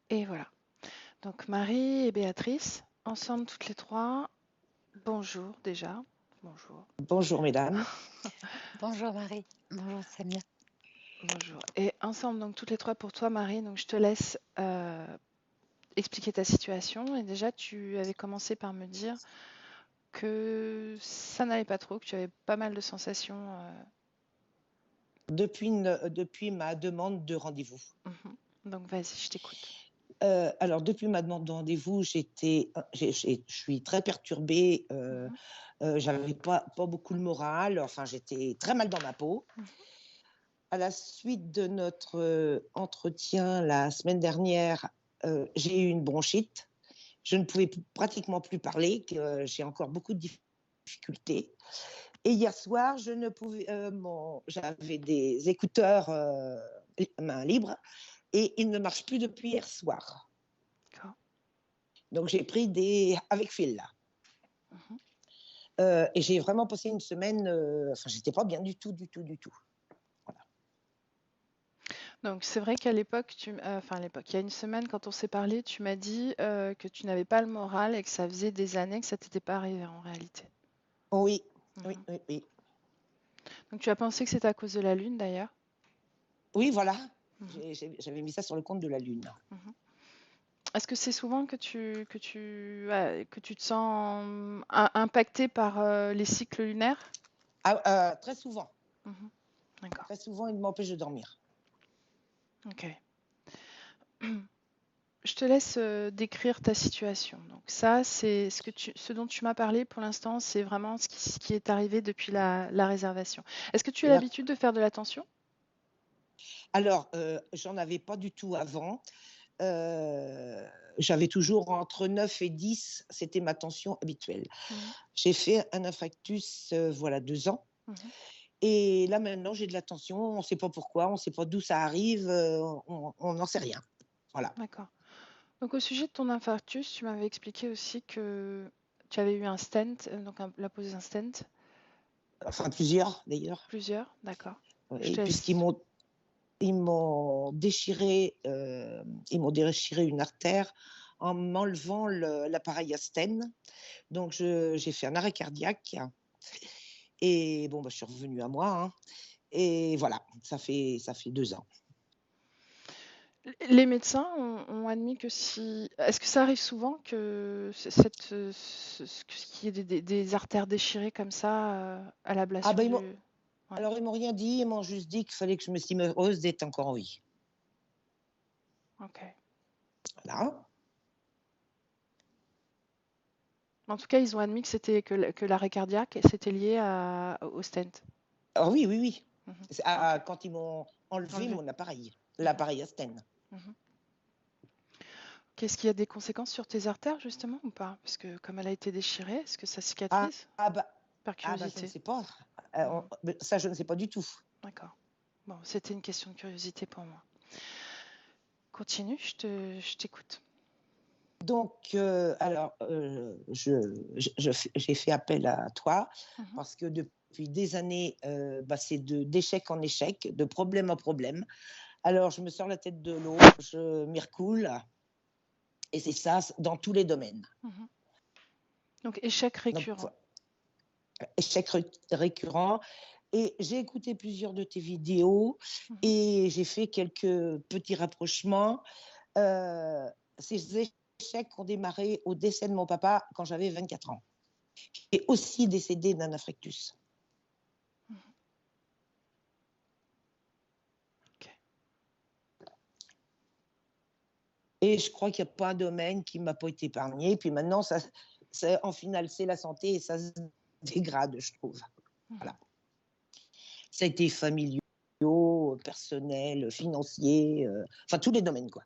Et voilà. Donc Marie et Béatrice, ensemble toutes les trois. Bonjour déjà. Bonjour. Bonjour mesdames. Bonjour Marie, bonjour Samia. Bonjour. Et ensemble donc toutes les trois pour toi Marie. Donc je te laisse expliquer ta situation. Et déjà tu avais commencé par me dire que ça n'allait pas trop, que tu avais pas mal de sensations. Depuis ma demande de rendez-vous. Donc vas-y, je t'écoute. Alors depuis ma demande de rendez-vous, je suis très perturbée. J'avais pas beaucoup le moral. Enfin, j'étais très mal dans ma peau. À la suite de notre entretien la semaine dernière, j'ai eu une bronchite. Je ne pouvais pratiquement plus parler. J'ai encore beaucoup de difficultés. Et hier soir, je ne pouvais. J'avais des écouteurs main libre et ils ne marchent plus depuis hier soir. D'accord. Donc j'ai pris des avec fil là. Et j'ai vraiment passé une semaine. Enfin, j'étais pas bien du tout. Voilà. Donc c'est vrai qu'à l'époque, enfin à l'époque, il y a une semaine quand on s'est parlé, tu m'as dit que tu n'avais pas le moral et que ça faisait des années que ça t'était pas arrivé en réalité. Oui, oui. Donc tu as pensé que c'était à cause de la lune d'ailleurs? Oui, voilà. J'avais mis ça sur le compte de la lune. Est-ce que c'est souvent que tu te sens impacté par les cycles lunaires? Très souvent. D'accord. Très souvent, il m'empêche de dormir. Ok. Je te laisse décrire ta situation. Donc ça, c'est ce dont tu m'as parlé pour l'instant, c'est vraiment ce qui est arrivé depuis la réservation. Est-ce que tu as La- l'habitude de faire de la tension? Alors, j'en avais pas du tout avant. J'avais toujours entre 9 et 10, c'était ma tension habituelle. J'ai fait un infarctus, voilà, 2 ans. Et là, maintenant, j'ai de la tension. On ne sait pas pourquoi, on ne sait pas d'où ça arrive, on n'en sait rien. Voilà. D'accord. Donc au sujet de ton infarctus, tu m'avais expliqué aussi que tu avais eu un stent, la pose d'un stent. Enfin, plusieurs, d'ailleurs. Plusieurs, d'accord. Je Et te puisqu'ils laisse. m'ont déchiré une artère en m'enlevant l'appareil à stent. Donc, j'ai fait un arrêt cardiaque. Et bon, bah, je suis revenue à moi. Hein. Et voilà, ça fait 2 ans. Les médecins ont admis que si... Est-ce que ça arrive souvent que qu'il y ait des artères déchirées comme ça à Ah l'ablation ben, du... Ouais, alors, ils m'ont rien dit, ils m'ont juste dit qu'il fallait que je me estime heureuse d'être encore en vie. ok. Voilà. En tout cas, ils ont admis que c'était que l'arrêt cardiaque, c'était lié au stent. Ah oui. Ok. Quand ils m'ont enlevé Enlevé. mon appareil, l'appareil à stent. Qu'est-ce qu'il y a des conséquences sur tes artères, justement, ou pas? Parce que comme elle a été déchirée, est-ce que ça Ah, cicatrise? ah, bah, Par je ne curiosité. sais pas. Ça, je ne sais pas du tout. D'accord. Bon, c'était une question de curiosité pour moi. Continue, je t'écoute. Donc, j'ai fait appel à toi parce que depuis des années, c'est d'échec en échec, de problème en problème. Alors, je me sors la tête de l'eau, je m'y recoule, et c'est ça dans tous les domaines. Donc, échec Donc, récurrent. échec récurrent. Et j'ai écouté plusieurs de tes vidéos et j'ai fait quelques petits rapprochements. Ces échecs ont démarré au décès de mon papa quand j'avais 24 ans. Et aussi décédé d'un infarctus. Okay. Et je crois qu'il n'y a pas un domaine qui ne m'a pas été épargné. Puis maintenant, en finale, c'est la santé et ça se dégrade, je trouve. Voilà. Ça a été familiaux, personnel, financier, enfin tous les domaines, quoi.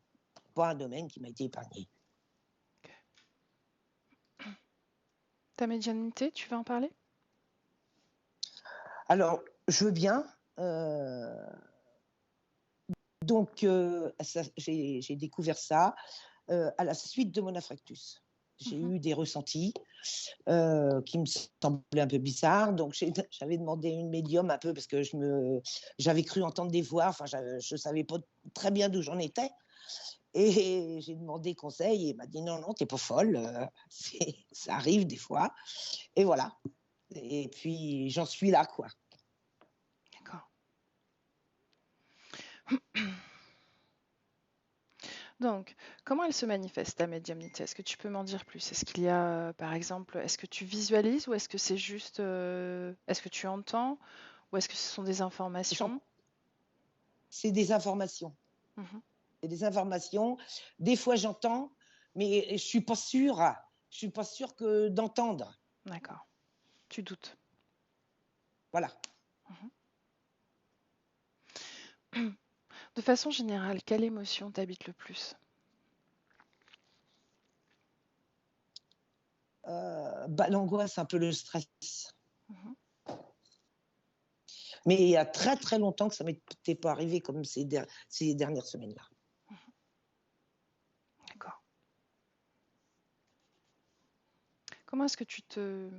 Pas un domaine qui m'a été épargné. Okay. Ta médiumnité, tu veux en parler? Alors, je veux bien. Donc, j'ai découvert ça à la suite de mon infarctus. J'ai eu des ressentis qui me semblaient un peu bizarres. Donc, j'avais demandé une médium un peu parce que j'avais cru entendre des voix. Enfin, je ne savais pas très bien d'où j'en étais. Et j'ai demandé conseil et il m'a dit non, non, t'es pas folle, ça arrive des fois. Et voilà. Et puis j'en suis là, quoi. D'accord. Donc, comment elle se manifeste ta médiumnité? Est-ce que tu peux m'en dire plus? Est-ce qu'il y a, par exemple, est-ce que tu visualises ou est-ce que c'est juste, est-ce que tu entends ou est-ce que ce sont des informations? C'est des informations. Mhm. C'est des informations. Des fois j'entends, mais je suis pas sûre. Je suis pas sûre que d'entendre. D'accord. Tu doutes. Voilà. De façon générale, quelle émotion t'habite le plus? L'angoisse, un peu le stress. Mhm. Mais il y a très très longtemps que ça m'était pas arrivé comme ces dernières semaines-là. D'accord. Comment est-ce que tu te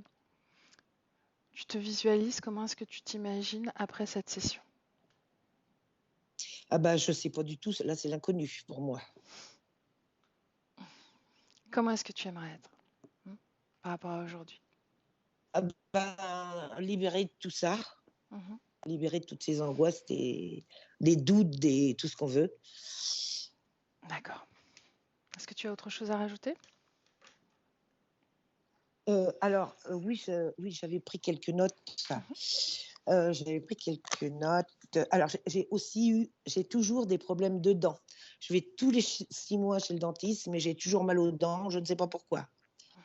visualises? Comment est-ce que tu t'imagines après cette session? Ah ben, je sais pas du tout. Là, c'est l'inconnu pour moi. Comment est-ce que tu aimerais être par rapport à aujourd'hui? Ah ben, libérer de tout ça, Mhm. libérer de toutes ces angoisses, des doutes, tout ce qu'on veut. D'accord. Est-ce que tu as autre chose à rajouter? Alors, oui, j'avais pris quelques notes. J'avais pris quelques notes. Alors, j'ai toujours des problèmes de dents. Je vais tous les 6 mois chez le dentiste, mais j'ai toujours mal aux dents. Je ne sais pas pourquoi.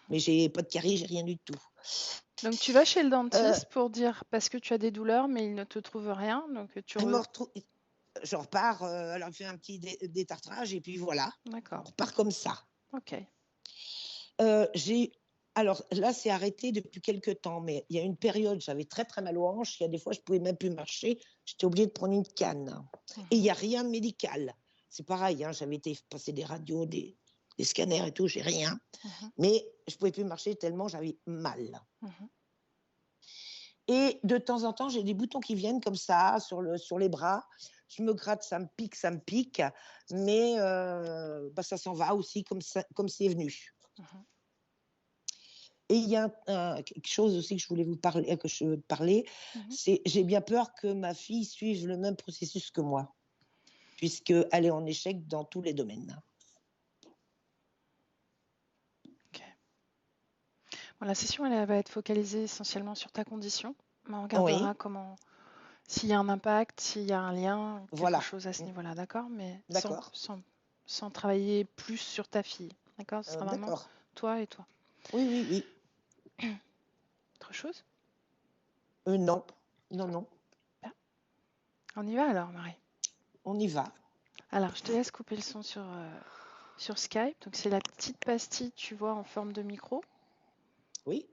Mais j'ai pas de carie, j'ai rien du tout. Donc tu vas chez le Euh, dentiste pour dire parce que tu as des douleurs, mais il ne te trouve rien. Donc je repars, elle a fait un petit détartrage et puis voilà. D'accord. On repart comme ça. Ok. Alors là, c'est arrêté depuis quelques temps, mais il y a une période, j'avais très très mal aux hanches. Il y a des fois, je pouvais même plus marcher. J'étais obligée de prendre une canne. Et il n'y a rien de médical. C'est pareil, hein, j'avais été passer des radios, des scanners et tout, j'ai rien. Mais je pouvais plus marcher tellement j'avais mal. Et de temps en temps, j'ai des boutons qui viennent comme ça sur les bras. Je me gratte, ça me pique, mais ça s'en va aussi comme c'est venu. Et il y a quelque chose aussi que je voulais te parler, c'est j'ai bien peur que ma fille suive le même processus que moi, puisqu'elle est en échec dans tous les domaines. Ok. Bon, la session, elle va être focalisée essentiellement sur ta condition. Mais on regardera s'il y a un impact, s'il y a un lien, quelque chose à ce niveau-là, d'accord? Mais sans travailler plus sur ta fille, d'accord? Ce sera vraiment toi et toi. Oui. Autre chose? Non. Bien. On y va alors, Marie? On y va. Alors, je te laisse couper le son sur Skype. Donc, c'est la petite pastille, tu vois, en forme de micro. Oui.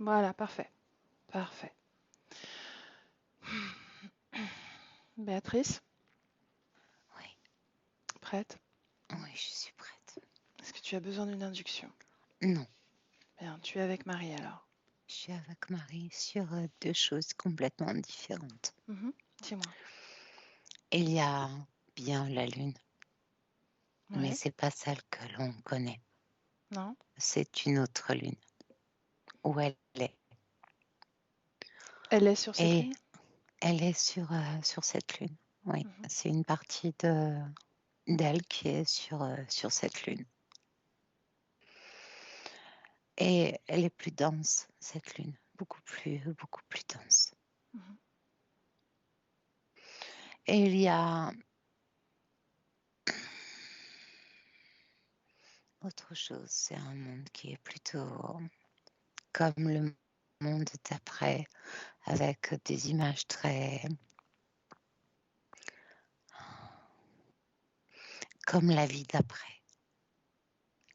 Voilà, parfait. Béatrice? Oui. Prête? Oui, je suis prête. Est-ce que tu as besoin d'une induction? Non. Bien, tu es avec Marie alors. Je suis avec Marie sur 2 choses complètement différentes. Dis-moi. Il y a bien la Lune, mais Ouais. c'est pas celle que l'on connaît. Non. C'est une autre Lune. Où elle est. Elle est sur cette lune? Elle est sur cette Lune. Oui, c'est une partie d'elle qui est sur cette Lune. Et elle est plus dense, cette Lune, beaucoup plus dense. Et il y a autre chose, c'est un monde qui est plutôt comme le monde d'après, avec des images très... comme la vie d'après.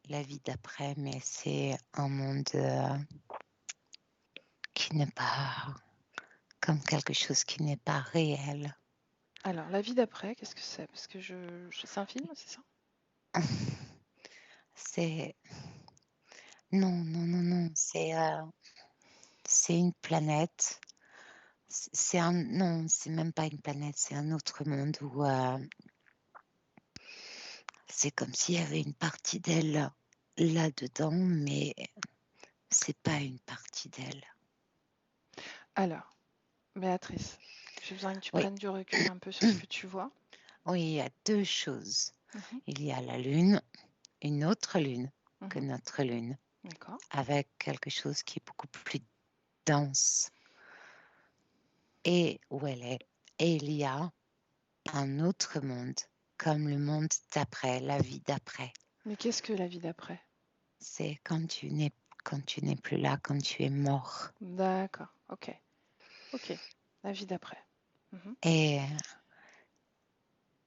La vie d'après, mais c'est un monde qui n'est pas... comme quelque chose qui n'est pas réel. Alors, la vie d'après, qu'est-ce que c'est? Parce que c'est un film, c'est ça? C'est... Non, c'est une planète. Non, c'est même pas une planète, c'est un autre monde où c'est comme s'il y avait une partie d'elle là-dedans, mais c'est pas une partie d'elle. Alors, Béatrice, j'ai besoin que tu Oui, prennes du recul un peu sur ce que tu vois. oui, il y a deux choses. Mhm, Il y a la lune, une autre lune que mhm, notre lune, d'accord. avec quelque chose qui est beaucoup plus dense et où elle est. Et il y a un autre monde, comme le monde d'après, la vie d'après. Mais qu'est-ce que la vie d'après? C'est quand tu n'es plus là, quand tu es mort. D'accord, ok. Ok, la vie d'après. Mhm. Et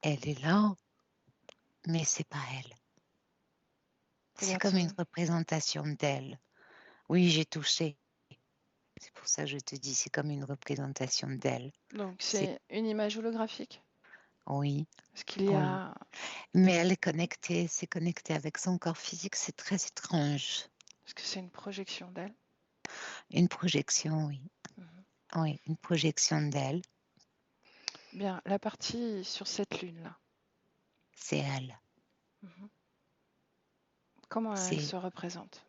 elle est là, mais c'est pas elle. C'est comme une Regarde représentation d'elle. Oui, j'ai touché. C'est pour ça que je te dis, c'est comme une représentation d'elle. donc C'est c'est une image holographique? oui, Est-ce qu'il y oui. a... Mais elle est connectée, c'est connecté avec son corps physique, c'est très étrange. Est-ce que c'est une projection d'elle? Une projection, oui. Mhm. Oui, une projection d'elle, Bien, la partie sur cette lune-là, c'est elle. mhm, comment elle C'est se représente?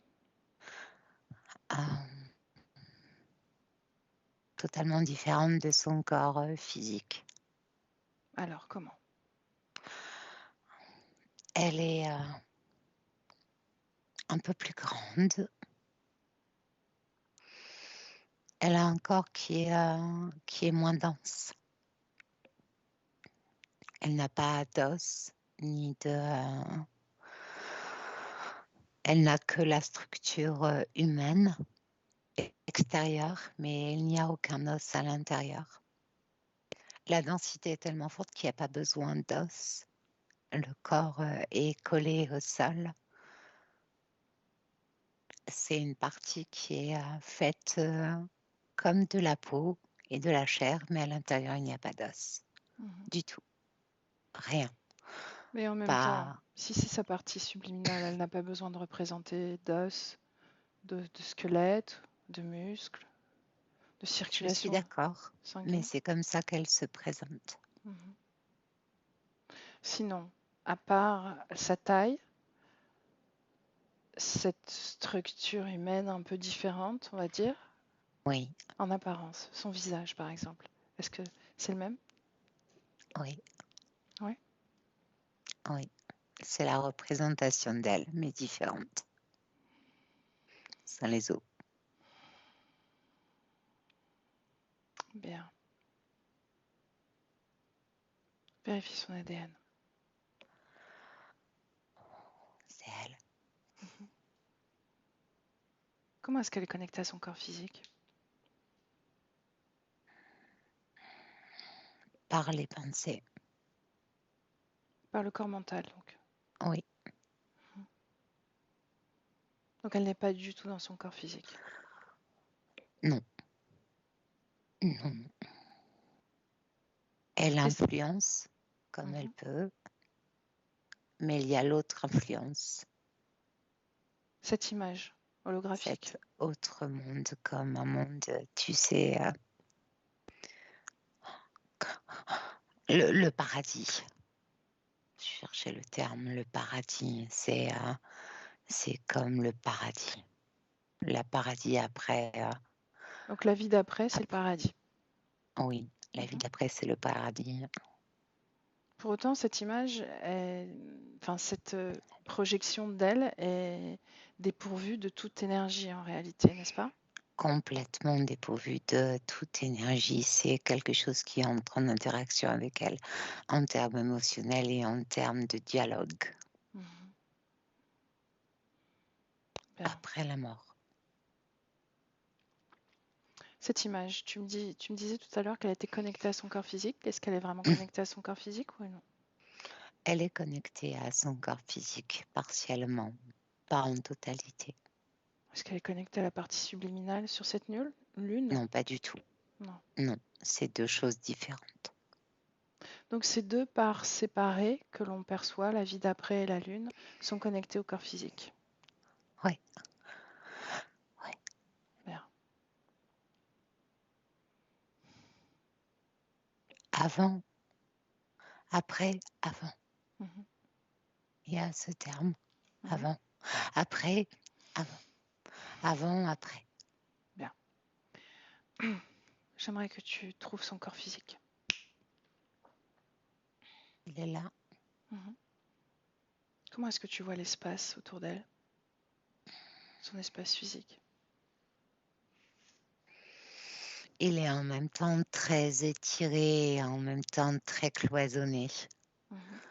euh, totalement différente de son corps physique. Alors, comment? Elle est un peu plus grande. Elle a un corps qui est moins dense. Elle n'a pas d'os, ni de... elle n'a que la structure humaine extérieure, mais il n'y a aucun os à l'intérieur. La densité est tellement forte qu'il n'y a pas besoin d'os. Le corps est collé au sol. C'est une partie qui est faite comme de la peau et de la chair, mais à l'intérieur, il n'y a pas d'os. Mhm. Du tout. Rien. Mais en même temps, Pas... si c'est sa partie subliminale, elle n'a pas besoin de représenter d'os, de squelette, de muscles, de Je suis circulation d'accord, mais sanguine. c'est comme ça qu'elle se présente. Mhm. Sinon, à part sa taille, cette structure humaine un peu différente, on va dire, Oui, en apparence, son visage par exemple, est-ce que c'est le même? oui, Oui. oui. C'est la représentation d'elle, mais différente. Sans les os. Bien. Vérifie son ADN. C'est elle. Mhm. Comment est-ce qu'elle est connectée à son corps physique? Par les pensées. Par le corps mental, donc. Oui, Mhm. Donc elle n'est pas du tout dans son corps physique. non, non. Elle Et c- influence comme elle Mhm. peut, mais il y a l'autre influence. Cette image holographique. Cet autre monde comme un monde, tu sais, le paradis. Je cherchais le terme, le paradis. C'est comme le paradis. La paradis après, Donc la vie d'après, c'est le paradis. oui, la vie Mhm. d'après, c'est le paradis. Pour autant, cette image, enfin cette projection d'elle est dépourvue de toute énergie en réalité, n'est-ce pas? Complètement dépourvu de toute énergie. C'est quelque chose qui entre en interaction avec elle en termes émotionnels et en termes de dialogue Mhm. Bien. après la mort. Cette image, tu me disais tout à l'heure qu'elle était connectée à son corps physique. Est-ce qu'elle est vraiment connectée à son corps physique ou non? Elle est connectée à son corps physique partiellement, pas en totalité. Est-ce qu'elle est connectée à la partie subliminale sur cette lune? Non, pas du tout. Non. Non, c'est deux choses différentes. Donc ces deux parts séparées que l'on perçoit, la vie d'après et la lune, sont connectées au corps physique. Oui, oui. Bien. Avant, après, avant. Mhm. et à ce terme. Mhm. Avant, après, avant, après. Bien. J'aimerais que tu trouves son corps physique. Il est là. Mhm. Comment est-ce que tu vois l'espace autour d'elle? Son espace physique. Il est en même temps très étiré et en même temps très cloisonné. Mhm.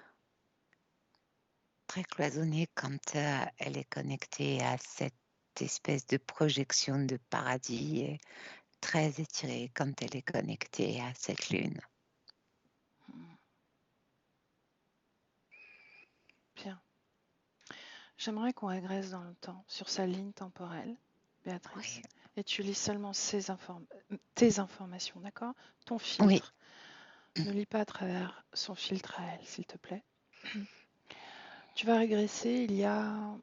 Très cloisonné quand elle est connectée à cette espèce de projection de paradis et très étiré quand elle est connectée à cette lune. Mhm. Bien. J'aimerais qu'on régresse dans le temps, sur sa ligne temporelle, Béatrice, Oui, et tu lis seulement tes informations, d'accord? Ton oui, filtre. Ne lis pas à travers son filtre à elle, s'il te plaît. Tu vas régresser il y a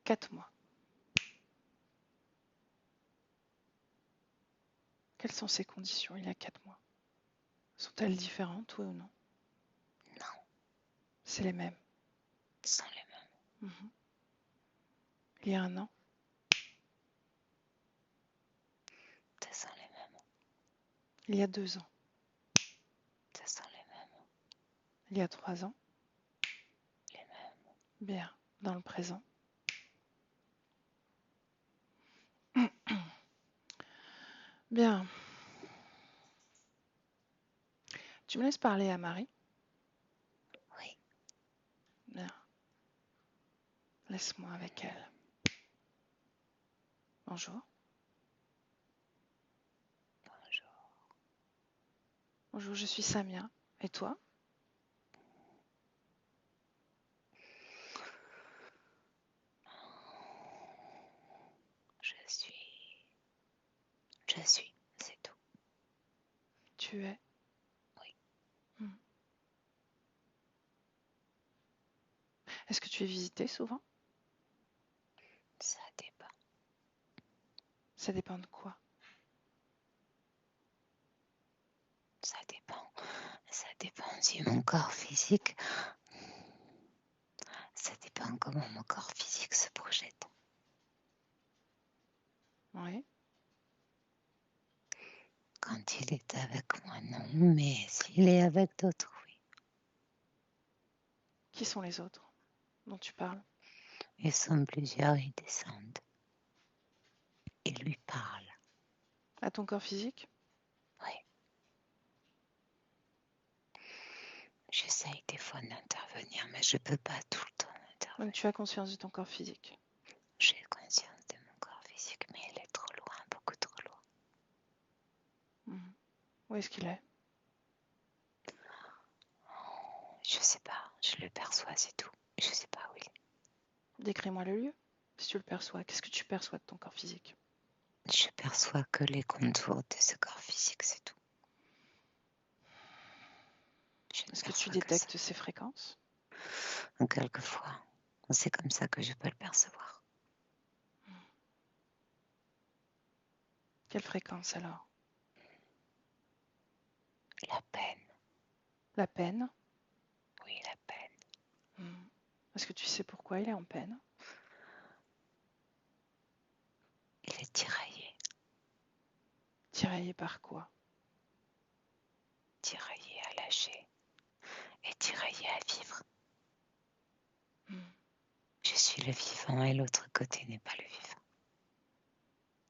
4 mois. Quelles sont ces conditions il y a 4 mois? Sont-elles différentes, oui ou non? non, C'est les mêmes. ce sont les mêmes. Mhm. Il y a 1 an, Ce sont les mêmes. il y a 2 ans, Ce sont les mêmes. il y a 3 ans. Les mêmes. Bien, dans le présent. Bien. Tu me laisses parler à Marie? Oui, Bien. Laisse-moi avec elle. Bonjour. bonjour. Bonjour, je suis Samia. Et toi? Je suis, c'est tout. Tu es? Oui. Hmm. Est-ce que tu es visité souvent? Ça dépend. Ça dépend de quoi? Ça dépend. Ça dépend si mon corps physique. Ça dépend comment mon corps physique se projette. Oui. Quand il est avec moi, non, mais s'il est avec d'autres, oui. Qui sont les autres dont tu parles? Ils sont plusieurs, ils descendent. Ils lui parlent. À ton corps physique? Oui. J'essaye des fois d'intervenir, mais je ne peux pas tout le temps intervenir. Donc tu as conscience de ton corps physique? J'ai conscience de mon corps physique, mais il est trop loin, beaucoup trop loin. Mhm. Où est-ce qu'il est? Je sais pas, je le perçois, c'est tout. Je sais pas où il est. Décris-moi le lieu, si tu le perçois. Qu'est-ce que tu perçois de ton corps physique? Je perçois que les contours de ce corps physique, c'est tout. Je ne Est-ce que tu perçois que ça. détectes ces fréquences? Quelquefois, c'est comme ça que je peux le percevoir. Quelle fréquence alors? La peine, La peine? oui, la peine. Est-ce que tu sais pourquoi il est en peine? Il est tiraillé, Tiraillé par quoi? tiraillé à lâcher et tiraillé à vivre. Hmm. Je suis le vivant et l'autre côté n'est pas le vivant.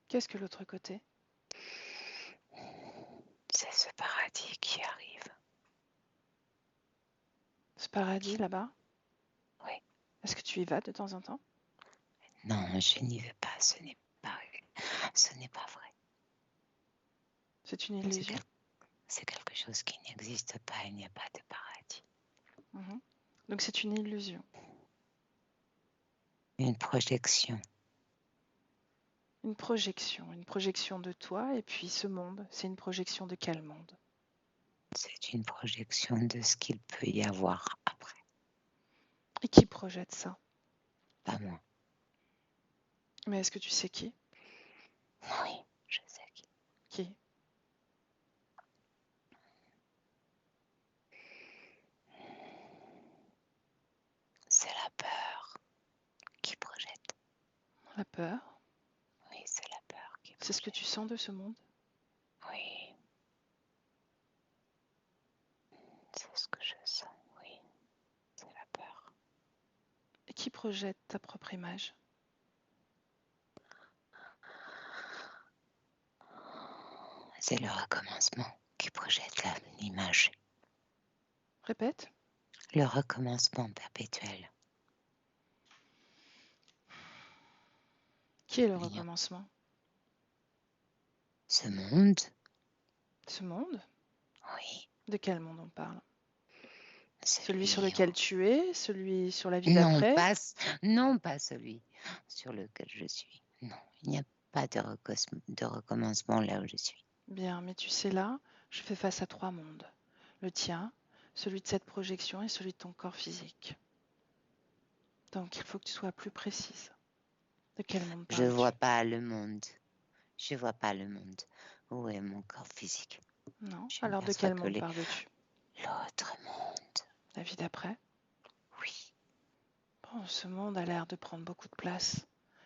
Qu'est-ce que l'autre côté? C'est ce paradis qui arrive. Ce paradis là-bas? Oui. Est-ce que tu y vas de temps en temps? Non, je n'y vais pas, ce n'est pas vrai. C'est une illusion? C'est quelque chose qui n'existe pas, il n'y a pas de paradis. Mhm. Donc c'est une illusion. Une projection. Une projection de toi et puis ce monde, c'est une projection de quel monde? C'est une projection de ce qu'il peut y avoir après. Et qui projette ça? Pas moi. Mais est-ce que tu sais qui? Oui, je sais qui. Qui? La peur, Oui, c'est la peur qui c'est ce que projette. tu sens de ce monde? Oui, c'est ce que je sens. Oui, c'est la peur. Et qui projette ta propre image? C'est le recommencement qui projette l'image. Répète. Le recommencement perpétuel. Qui est le Il y a recommencement? ce monde, Ce monde? oui, De quel monde on parle? Celui sur celui. lequel tu es? Celui sur la vie Non, d'après? non, pas celui sur lequel je suis. Non, il n'y a pas de recommencement là où je suis. Bien, mais tu sais là, je fais face à 3 mondes. Le tien, celui de cette projection et celui de ton corps physique. Donc il faut que tu sois plus précise. De quel monde Je parles-tu? vois pas le monde. Je vois pas le monde. Où est mon corps physique? Non. Je ne Alors de perçois quel que monde parles-tu? l'autre monde. La vie d'après? Oui, Bon, ce monde a l'air de prendre beaucoup de place.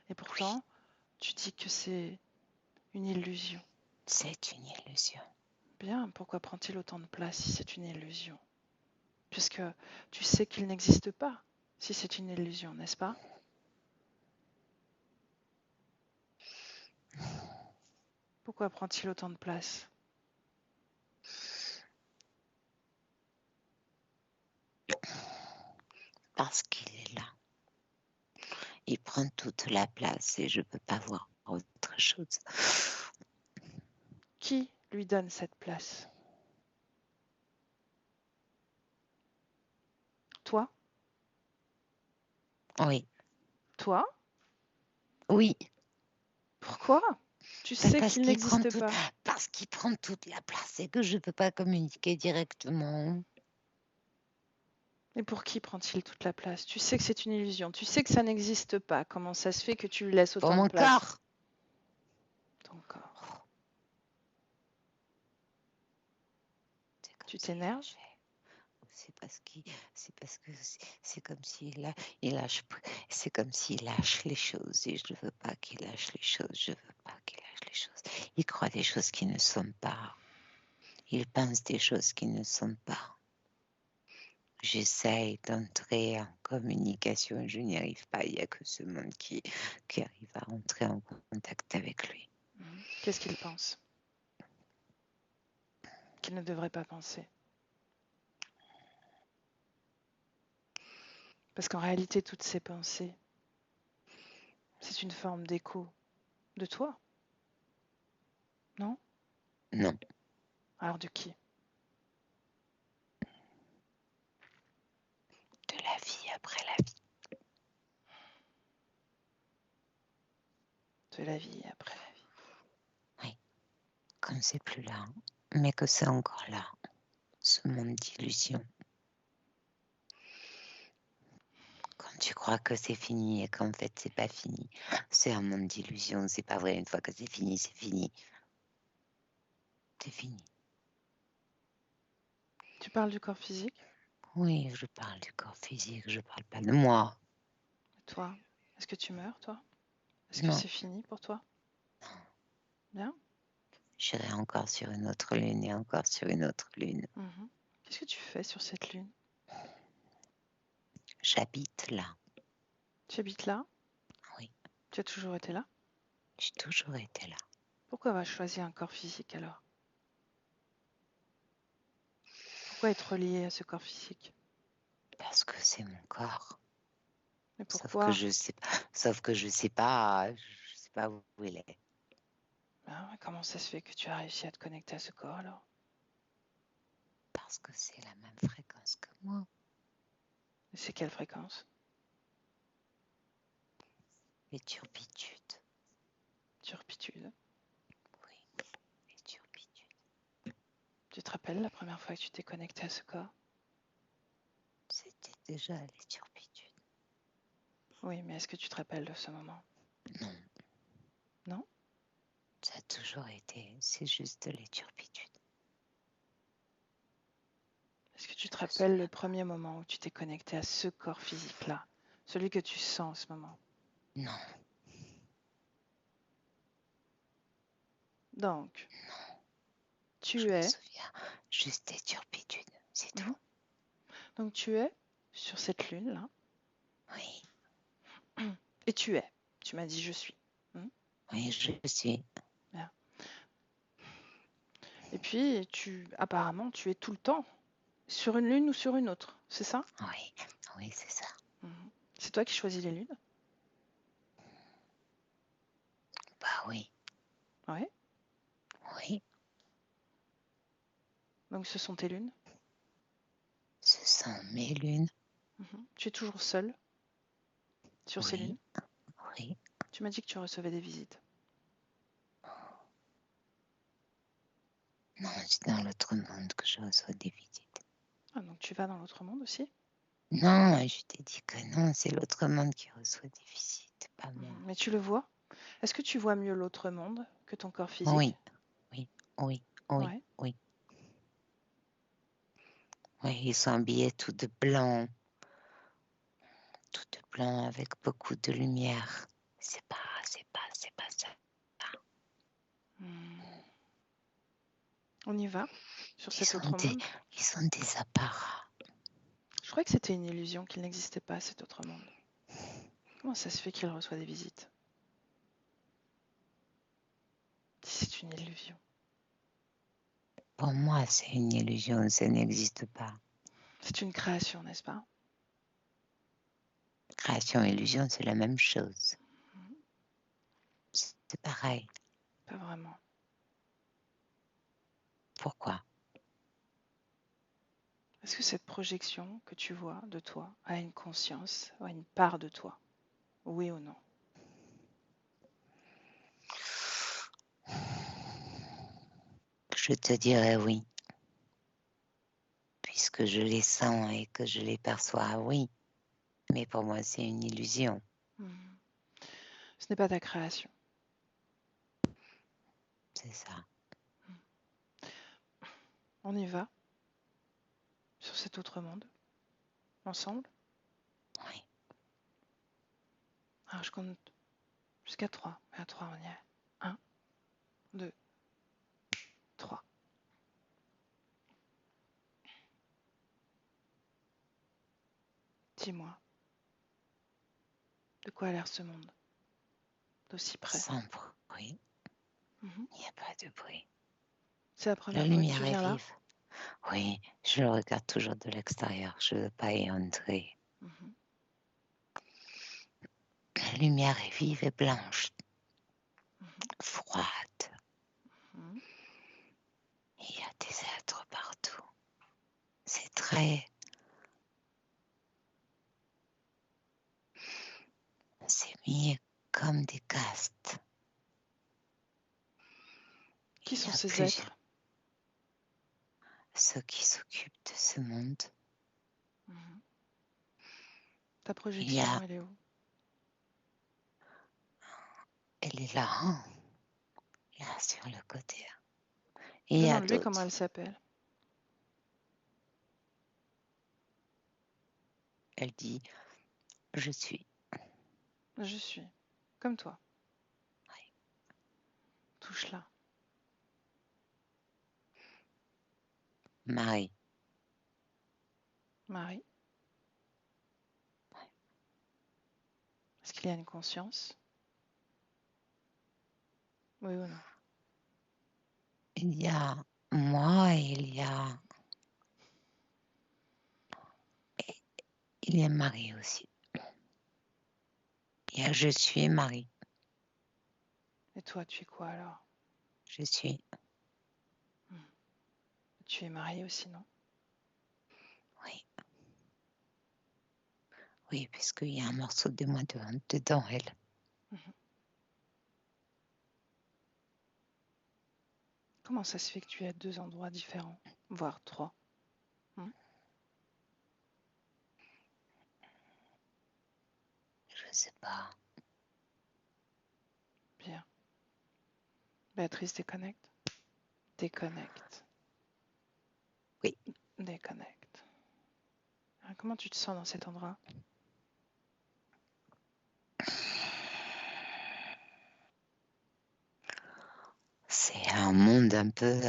Et oui, pourtant, tu dis que c'est une illusion. c'est une illusion. Bien, pourquoi prend-il autant de place si c'est une illusion? Puisque tu sais qu'il n'existe pas si c'est une illusion, n'est-ce pas? Pourquoi prend-il autant de place? Parce qu'il est là. Il prend toute la place et je peux pas voir autre chose. Qui lui donne cette place? Toi? Oui, Toi? oui. Pourquoi? Tu sais qu'il n'existe pas. Parce qu'il prend toute la place et que je peux pas communiquer directement. Et pour qui prend-il toute la place? Tu sais que c'est une illusion. Tu sais que ça n'existe pas. Comment ça se fait que tu lui laisses Pour autant de mon place? corps. Ton corps. C'est comme Tu s'il t'énerves? lâchait. C'est parce que c'est comme il lâche, c'est comme s'il lâche les choses et je ne veux pas qu'il lâche les choses. Je veux pas qu'il lâche les choses. Il croit des choses qui ne sont pas. Il pense des choses qui ne sont pas. J'essaye d'entrer en communication, je n'y arrive pas. Il n'y a que ce monde qui arrive à entrer en contact avec lui. Qu'est-ce qu'il pense? Qu'il ne devrait pas penser. Parce qu'en réalité, toutes ces pensées, c'est une forme d'écho de toi, non? Non, Alors de qui? de la vie après la vie. De la vie après la vie. Oui, comme c'est plus là, mais que c'est encore là, ce monde d'illusion. Quand tu crois que c'est fini et qu'en fait c'est pas fini, c'est un monde d'illusion, c'est pas vrai. Une fois que c'est fini, c'est fini. C'est fini. Tu parles du corps physique? Oui, je parle du corps physique, je parle pas de moi. Toi, est-ce que tu meurs, toi? Est-ce que Non, c'est fini pour toi? Bien. j'irai encore sur une autre lune et encore sur une autre lune. Qu'est-ce que tu fais sur cette lune? J'habite là, Tu habites là? oui, Tu as toujours été là? j'ai toujours été là. Pourquoi avoir choisi un corps physique alors? Pourquoi être relié à ce corps physique? Parce que c'est mon corps. Mais Sauf que pourquoi? je sais pas où il est. Ben, comment ça se fait que tu as réussi à te connecter à ce corps alors? Parce que c'est la même fréquence que moi. Et c'est quelle fréquence? Les turpitudes. Turpitude. Oui, les turpitudes. Tu te rappelles la première fois que tu t'es connecté à ce corps? C'était déjà les turpitudes. Oui, mais est-ce que tu te rappelles de ce moment? Non. Non? Ça a toujours été, c'est juste les turpitudes. Est-ce que tu te Je me rappelles le souviens premier moment où tu t'es connecté à ce corps physique-là? Celui que tu sens en ce moment? pas. Non. Donc, Je tu me es, souviens juste des turpitudes, c'est Mhm. tout. donc tu es sur cette lune-là, Oui, et tu es. Tu m'as dit je suis. Mhm. oui, je suis. Bien. Et puis, apparemment, tu es tout le temps sur une lune ou sur une autre, c'est ça? Oui, oui, c'est ça. Mhm. C'est toi qui choisis les lunes? Bah oui, Ouais. oui, Donc ce sont tes lunes. ce sont mes lunes. Mhm. Tu es toujours seule sur ces lunes? Oui, oui. Tu m'as dit que tu recevais des visites. Non, c'est dans l'autre monde que je reçois des visites. Ah, donc tu vas dans l'autre monde aussi? Non, je t'ai dit que non, c'est l'autre monde qui reçoit des visites, pas moi. Mais tu le vois? Est-ce que tu vois mieux l'autre monde que ton corps physique? Oui, oui, oui, oui, Ouais. oui. Oui, ils sont habillés tout de blanc avec beaucoup de lumière. C'est pas ça. Hmm. On y va sur cet Ils autre monde? ont des apparats. Je croyais que c'était une illusion, qu'il n'existait pas cet autre monde. Comment ça se fait qu'il reçoit des visites? Si c'est une illusion. Pour moi, c'est une illusion, ça n'existe pas. C'est une création, n'est-ce pas? Création et illusion, c'est la même chose. C'est pareil. Pas vraiment. Pourquoi? Est-ce que cette projection que tu vois de toi a une conscience, a une part de toi? Oui ou non? Je te dirais oui. Puisque je les sens et que je les perçois, oui. Mais pour moi, c'est une illusion. Hmm. Ce n'est pas ta création. C'est ça. On y va sur cet autre monde, ensemble? Oui. Alors je compte jusqu'à 3. À 3, on y est. 1, 2, 3. Dis-moi, de quoi a l'air ce monde? D'aussi près. Sans bruit. Mhm. Il n'y a pas de bruit. C'est la La première fois que lumière tu est viens là? vive. Oui, je le regarde toujours de l'extérieur. Je ne veux pas y entrer. Mhm. La lumière est vive et blanche, Mhm. froide. Mhm. Il y a des êtres partout. C'est très... C'est mis comme des castes. Qui Il y sont a ces plusieurs... êtres? Ceux qui s'occupent de ce monde. Mhm. Ta Il y projection, a... elle est où? Elle est là, hein, là sur le côté. Et il y a Demande-lui comment d'autres. elle s'appelle. Elle dit, je suis. Je suis. Comme toi. Oui. Touche-la. Marie. Marie. Est-ce qu'il y a une conscience? Oui ou non? Il y a moi et il y a Marie aussi. Il y a je suis Marie. Et toi, tu es quoi alors? Je suis. Tu es mariée aussi, non? Oui. Oui, puisqu'il y a un morceau de moi dedans elle. Mhm. Comment ça se fait que tu es à 2 endroits différents, voire 3? Je sais pas. Bien. Béatrice, déconnecte. Déconnecte. Oui. Déconnecte. Alors, comment tu te sens dans cet endroit? C'est un monde un peu,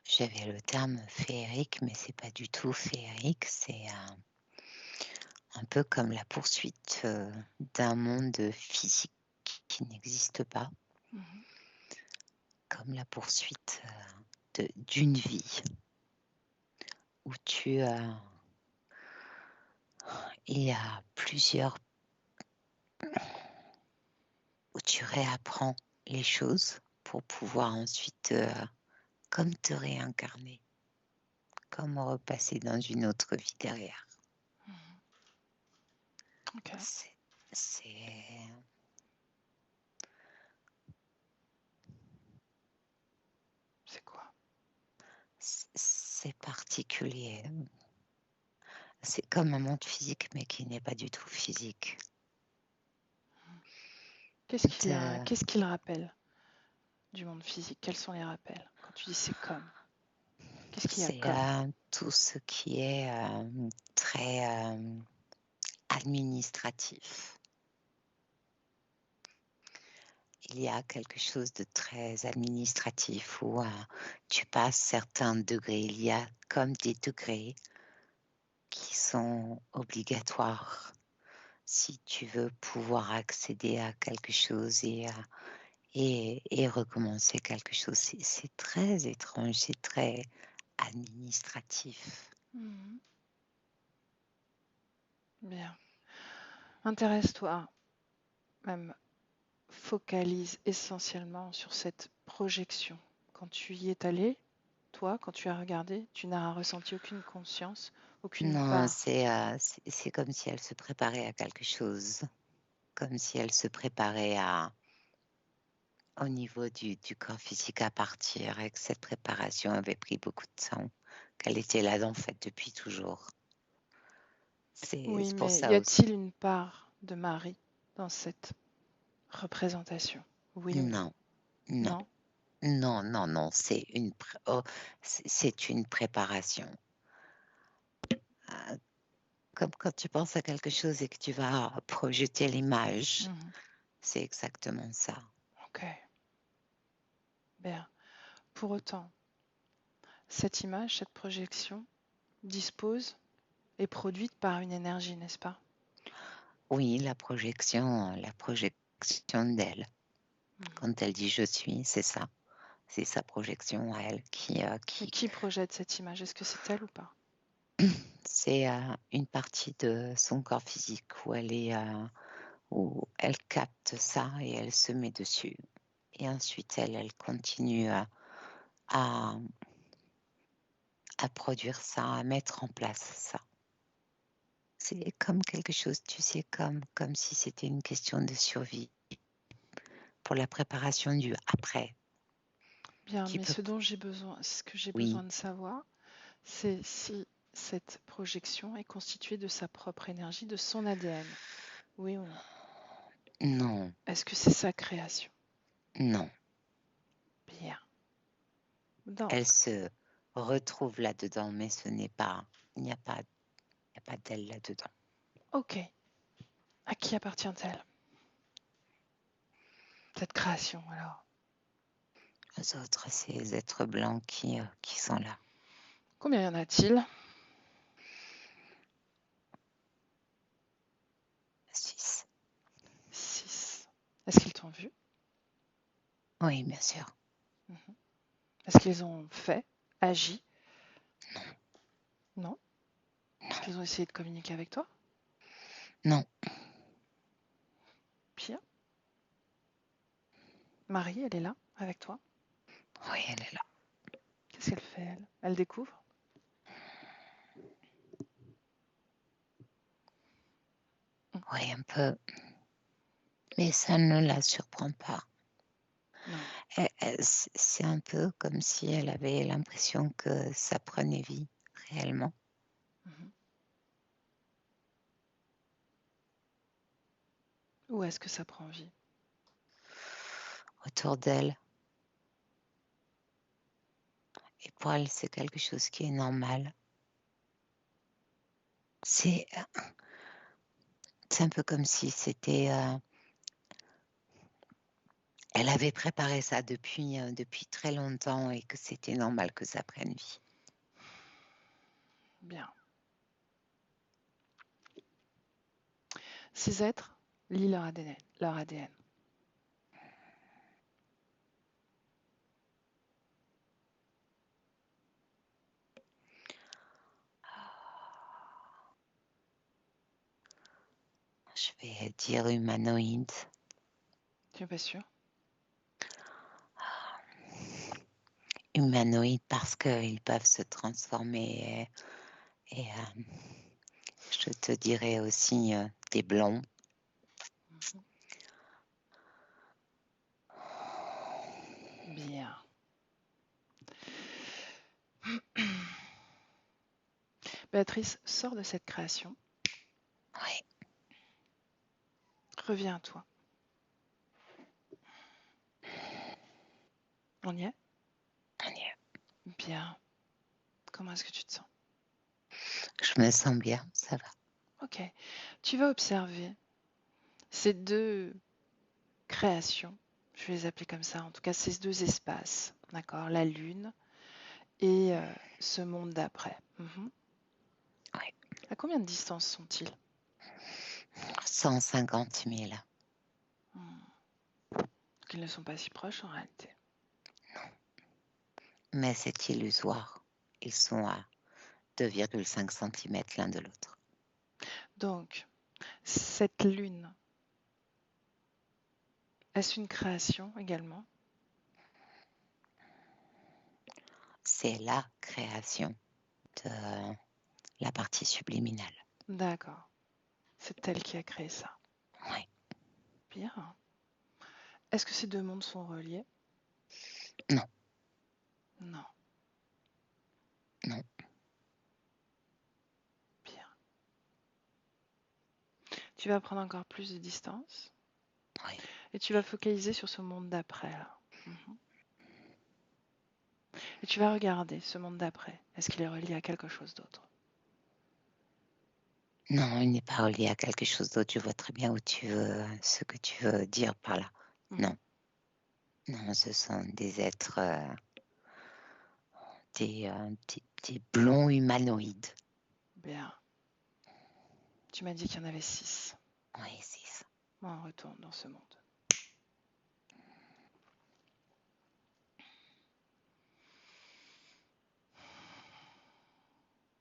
j'avais le terme féerique, mais c'est pas du tout féerique, c'est un peu comme la poursuite d'un monde physique qui n'existe pas, Mhm. comme la poursuite d'une vie où il y a plusieurs, où tu réapprends les choses pour pouvoir ensuite, comme te réincarner, comme repasser dans une autre vie derrière. Ok. C'est C'est quoi? c'est particulier. C'est comme un monde physique, mais qui n'est pas du tout physique. Qu'est-ce qu'il rappelle du monde physique? Quels sont les rappels? Quand tu dis c'est comme, qu'est-ce qu'il y a C'est comme? tout ce qui est très administratif. Il y a quelque chose de très administratif où tu passes certains degrés. Il y a comme des degrés qui sont obligatoires si tu veux pouvoir accéder à quelque chose et recommencer quelque chose. C'est très étrange, c'est très administratif. Mhm. Bien. Intéresse-toi, même focalise essentiellement sur cette projection. Quand tu y es allé, toi, quand tu as regardé, tu n'as ressenti aucune conscience, aucune Non, part. c'est comme si elle se préparait à quelque chose, comme si elle se préparait au niveau du corps physique à partir, et que cette préparation avait pris beaucoup de temps, qu'elle était là en fait depuis toujours. Oui, C'est pour mais y ça aussi. a-t-il une part de Marie dans cette représentation? Oui ou non? Non, non, Non? non, non, non, c'est une préparation. Comme quand tu penses à quelque chose et que tu vas projeter l'image, Mhm. c'est exactement ça. Ok, bien. Pour autant, cette image, cette projection dispose, est produite par une énergie, n'est-ce pas? Oui, la projection d'elle. Mhm. Quand elle dit je suis, c'est ça. C'est sa projection à elle Mais qui projette cette image? Est-ce que c'est elle ou pas? c'est une partie de son corps physique où elle capte ça et elle se met dessus. Et ensuite, elle continue à produire ça, à mettre en place ça. C'est comme quelque chose, tu sais, comme si c'était une question de survie pour la préparation du après. Bien, Qui mais peut, ce que j'ai oui, besoin de savoir, c'est si cette projection est constituée de sa propre énergie, de son ADN. Oui ou non? non, Est-ce que c'est sa création? non. Bien. Donc, Elle se retrouve là-dedans, mais il n'y a pas d'elle là-dedans. ok. À qui appartient-elle, cette création alors? Les autres, ces êtres blancs qui sont là. Combien y en a-t-il? 6. 6. Est-ce qu'ils t'ont vu? Oui, bien sûr. Mhm. Est-ce qu'ils ont fait, agi? Non? Est-ce qu'ils ont essayé de communiquer avec toi? Non, Bien. Marie, elle est là, avec toi. oui, elle est là. Qu'est-ce qu'elle fait, elle? Elle découvre? Oui, un peu. Mais ça ne la surprend pas. Non. C'est un peu comme si elle avait l'impression que ça prenait vie réellement. Mhm. Où est-ce que ça prend vie? Autour d'elle. Et pour elle, c'est quelque chose qui est normal. C'est un peu comme si c'était... Elle avait préparé ça depuis très longtemps et que c'était normal que ça prenne vie. Bien. Ces êtres lient leur ADN. Leur ADN. Je vais dire humanoïde. Tu n'es pas sûr? Humanoïde parce qu'ils peuvent se transformer et je te dirais aussi des blonds. Bien. Béatrice, sors de cette création. Oui. Reviens à toi. On y est? On y est. Bien. Comment est-ce que tu te sens? Je me sens bien, ça va. Ok. Tu vas observer ces deux créations, je vais les appeler comme ça, en tout cas ces deux espaces, d'accord? La Lune et ce monde d'après. Oui. À combien de distance sont-ils? 150 000. Donc ils ne sont pas si proches en réalité. Non. Mais c'est illusoire. Ils sont à 2,5 cm l'un de l'autre. Donc, cette Lune, est-ce une création également? C'est la création de la partie subliminale. D'accord. C'est elle qui a créé ça. Oui. Bien. Est-ce que ces deux mondes sont reliés? Non. Non. Non. Bien. Tu vas prendre encore plus de distance. Oui. Et tu vas focaliser sur ce monde d'après là. Et tu vas regarder ce monde d'après. Est-ce qu'il est relié à quelque chose d'autre? Non, il n'est pas relié à quelque chose d'autre. Je vois très bien ce que tu veux dire par là. Non. Non, ce sont des êtres, des blonds humanoïdes. Bien. Tu m'as dit qu'il y en avait 6. Oui, 6. On retourne dans ce monde.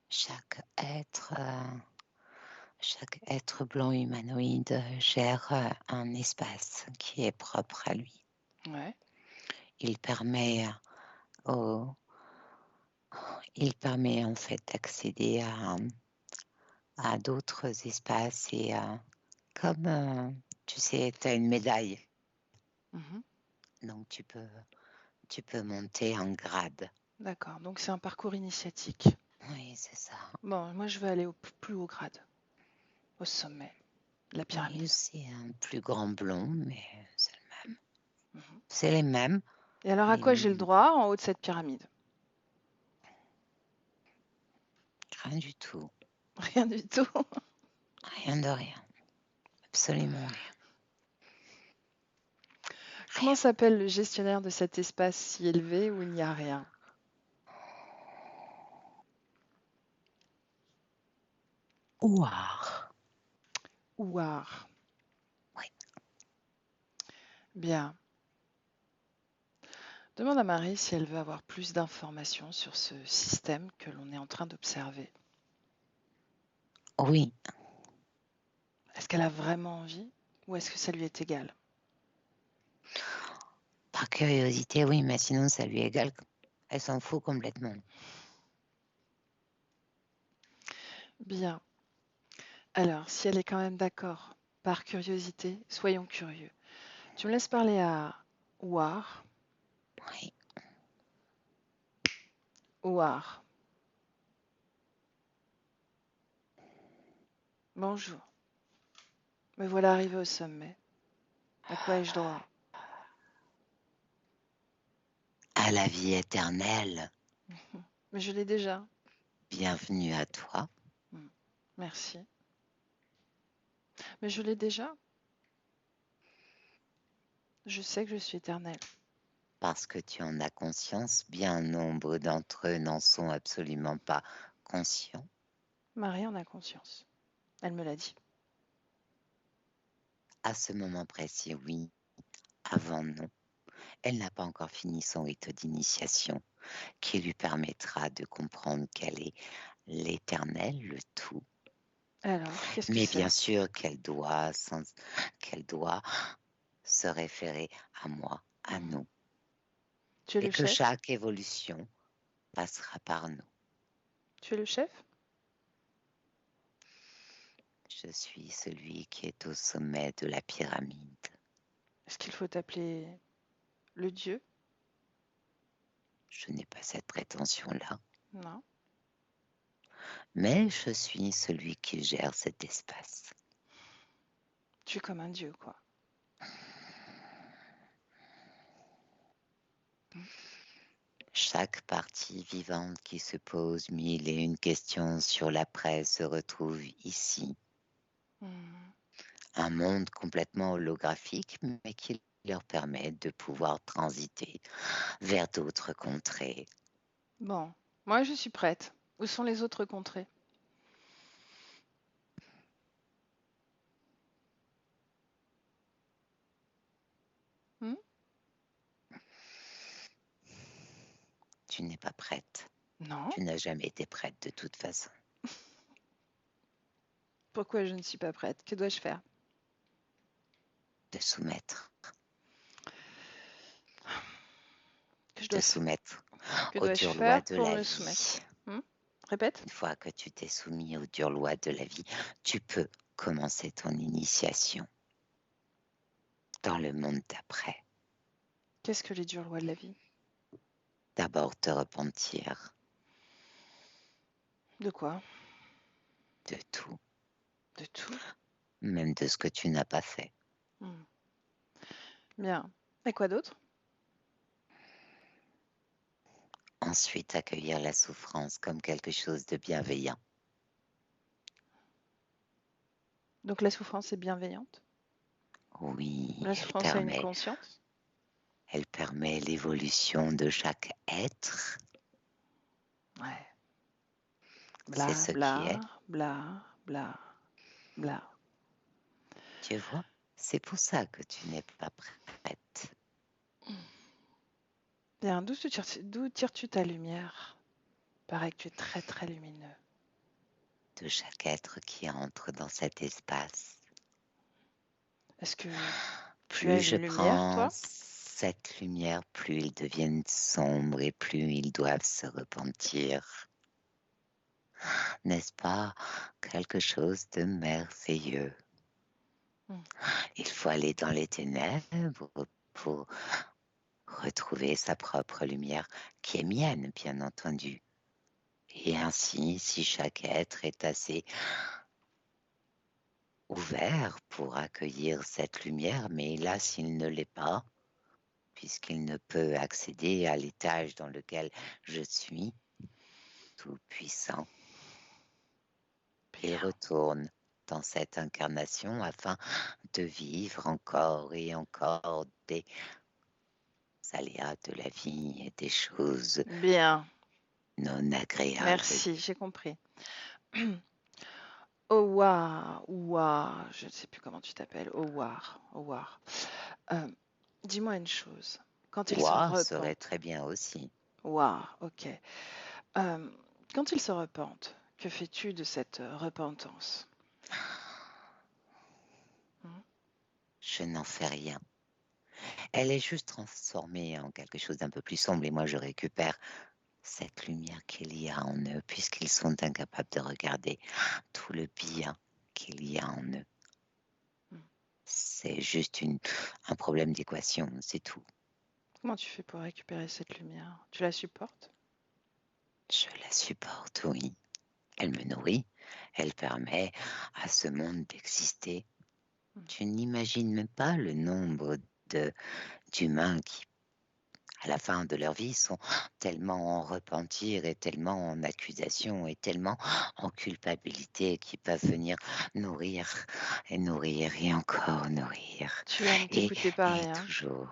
Chaque être blanc humanoïde gère un espace qui est propre à lui. Ouais. Il permet en fait d'accéder à d'autres espaces et comme tu sais, tu as une médaille. Donc tu peux monter en grade. D'accord, donc c'est un parcours initiatique. Oui, c'est ça. Bon, moi je veux aller au plus haut grade, au sommet de la pyramide. Oui, c'est un plus grand blond, mais c'est le même. C'est les mêmes. Et alors à quoi j'ai le droit en haut de cette pyramide? Rien du tout. Rien du tout. Rien de rien. Absolument rien. Comment s'appelle le gestionnaire de cet espace si élevé où il n'y a rien? Ouar. Ouar. Oui. Bien. Demande à Marie si elle veut avoir plus d'informations sur ce système que l'on est en train d'observer. Oui. Est-ce qu'elle a vraiment envie ou est-ce que ça lui est égal? Par curiosité, oui, mais sinon ça lui est égal. Elle s'en fout complètement. Bien. Alors, si elle est quand même d'accord, par curiosité, soyons curieux. Tu me laisses parler à Ouar. Oui. Ouar. Bonjour. Me voilà arrivé au sommet. À quoi ai-je droit? À la vie éternelle. Mais je l'ai déjà. Bienvenue à toi. Merci. Mais je l'ai déjà. Je sais que je suis éternelle. Parce que tu en as conscience, bien nombre d'entre eux n'en sont absolument pas conscients. Marie en a conscience. Elle me l'a dit. À ce moment précis, oui. Avant, non. Elle n'a pas encore fini son rite d'initiation qui lui permettra de comprendre qu'elle est l'éternel, le tout. Alors, qu'est-ce que Mais c'est? bien sûr qu'elle doit se référer à moi, à nous. Tu es Et le que chef? chaque évolution passera par nous. Tu es le chef? Je suis celui qui est au sommet de la pyramide. Est-ce qu'il faut t'appeler le Dieu? Je n'ai pas cette prétention-là. Non. Mais je suis celui qui gère cet espace. Tu es comme un Dieu, quoi. Chaque partie vivante qui se pose 1001 questions sur l'après se retrouve ici. Un monde complètement holographique, mais qui leur permet de pouvoir transiter vers d'autres contrées. Bon, moi je suis prête. Où sont les autres contrées? Tu n'es pas prête. Non. Tu n'as jamais été prête de toute façon. Pourquoi je ne suis pas prête? Que dois-je faire? Te soumettre. Que je Te dois... soumettre Que aux dois-je dures faire lois de pour la me vie. soumettre? Répète. Une fois que tu t'es soumis aux dures lois de la vie, tu peux commencer ton initiation dans le monde d'après. Qu'est-ce que les dures lois de la vie? D'abord te repentir De quoi? de tout, De tout. même de ce que tu n'as pas fait. Bien. Et quoi d'autre? Ensuite, accueillir la souffrance comme quelque chose de bienveillant. Donc la souffrance est bienveillante? Oui, La souffrance a une conscience? elle permet l'évolution de chaque être. Ouais. C'est ce qui est. Bla, bla, bla. Tu vois, c'est pour ça que tu n'es pas prête. Bien, d'où tires-tu ta lumière? Paraît que tu es très très lumineux. De chaque être qui entre dans cet espace. Est-ce que tu as Plus je une lumière, prends toi? cette lumière, plus ils deviennent sombres et plus ils doivent se repentir. N'est-ce pas quelque chose de merveilleux? Il faut aller dans les ténèbres pour retrouver sa propre lumière, qui est mienne, bien entendu. Et ainsi, si chaque être est assez ouvert pour accueillir cette lumière, mais hélas, il ne l'est pas, puisqu'il ne peut accéder à l'étage dans lequel je suis, tout puissant. Il retourne dans cette incarnation afin de vivre encore et encore des aléas de la vie et des choses Bien. non agréables. Merci, j'ai compris. Owa, je ne sais plus comment tu t'appelles. Owar. Dis-moi une chose. Quand il se Ouah, serait repente, très bien aussi. ok. Quand il se repente, que fais-tu de cette repentance? Je n'en fais rien. Elle est juste transformée en quelque chose d'un peu plus sombre et moi je récupère cette lumière qu'il y a en eux puisqu'ils sont incapables de regarder tout le bien qu'il y a en eux. C'est juste un problème d'équation, c'est tout. Comment tu fais pour récupérer cette lumière? Tu la supportes? Je la supporte, oui. Elle me nourrit, elle permet à ce monde d'exister. Tu n'imagines même pas le nombre d'humains qui, à la fin de leur vie, sont tellement en repentir et tellement en accusation et tellement en culpabilité qu'ils peuvent venir nourrir et nourrir et encore nourrir Tu aimes et, t'écouter et parler, hein? toujours.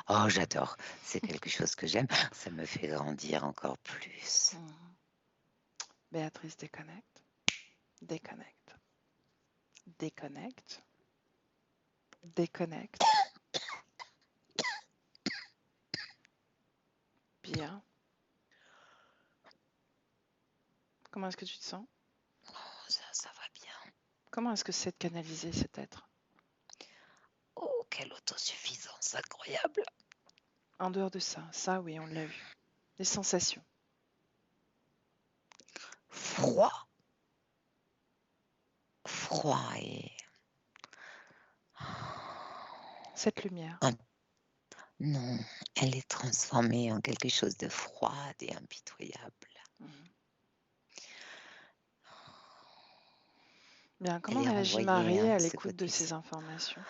Oh, j'adore. C'est quelque chose que j'aime. Ça me fait grandir encore plus. Mhm. Béatrice, déconnecte, déconnecte, déconnecte, déconnecte. Bien. Comment est-ce que tu te sens? Oh, ça va bien. Comment est-ce que c'est de canaliser cet être? Oh, quelle autosuffisance incroyable. En dehors de ça oui, on l'a vu. Les sensations. Froid. Froid et... Cette lumière. Non, elle est transformée en quelque chose de froid et impitoyable. Mhm. Bien, comment Elle est réagit renvoyée Marie à à ce l'écoute de côté. ces informations?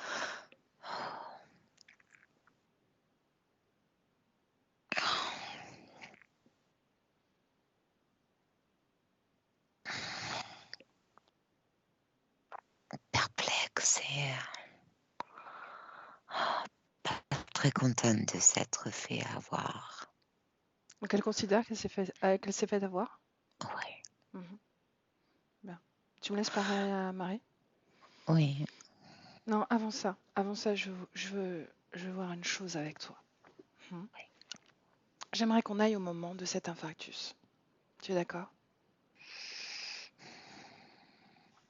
Perplexe et pas très contente de s'être fait avoir. Donc elle considère qu'elle s'est fait avoir? Oui, Mhm. Bien. Tu me laisses parler à Marie? oui, Non, avant ça, je veux voir une chose avec toi. Mhm. J'aimerais qu'on aille au moment de cet infarctus. Tu es d'accord?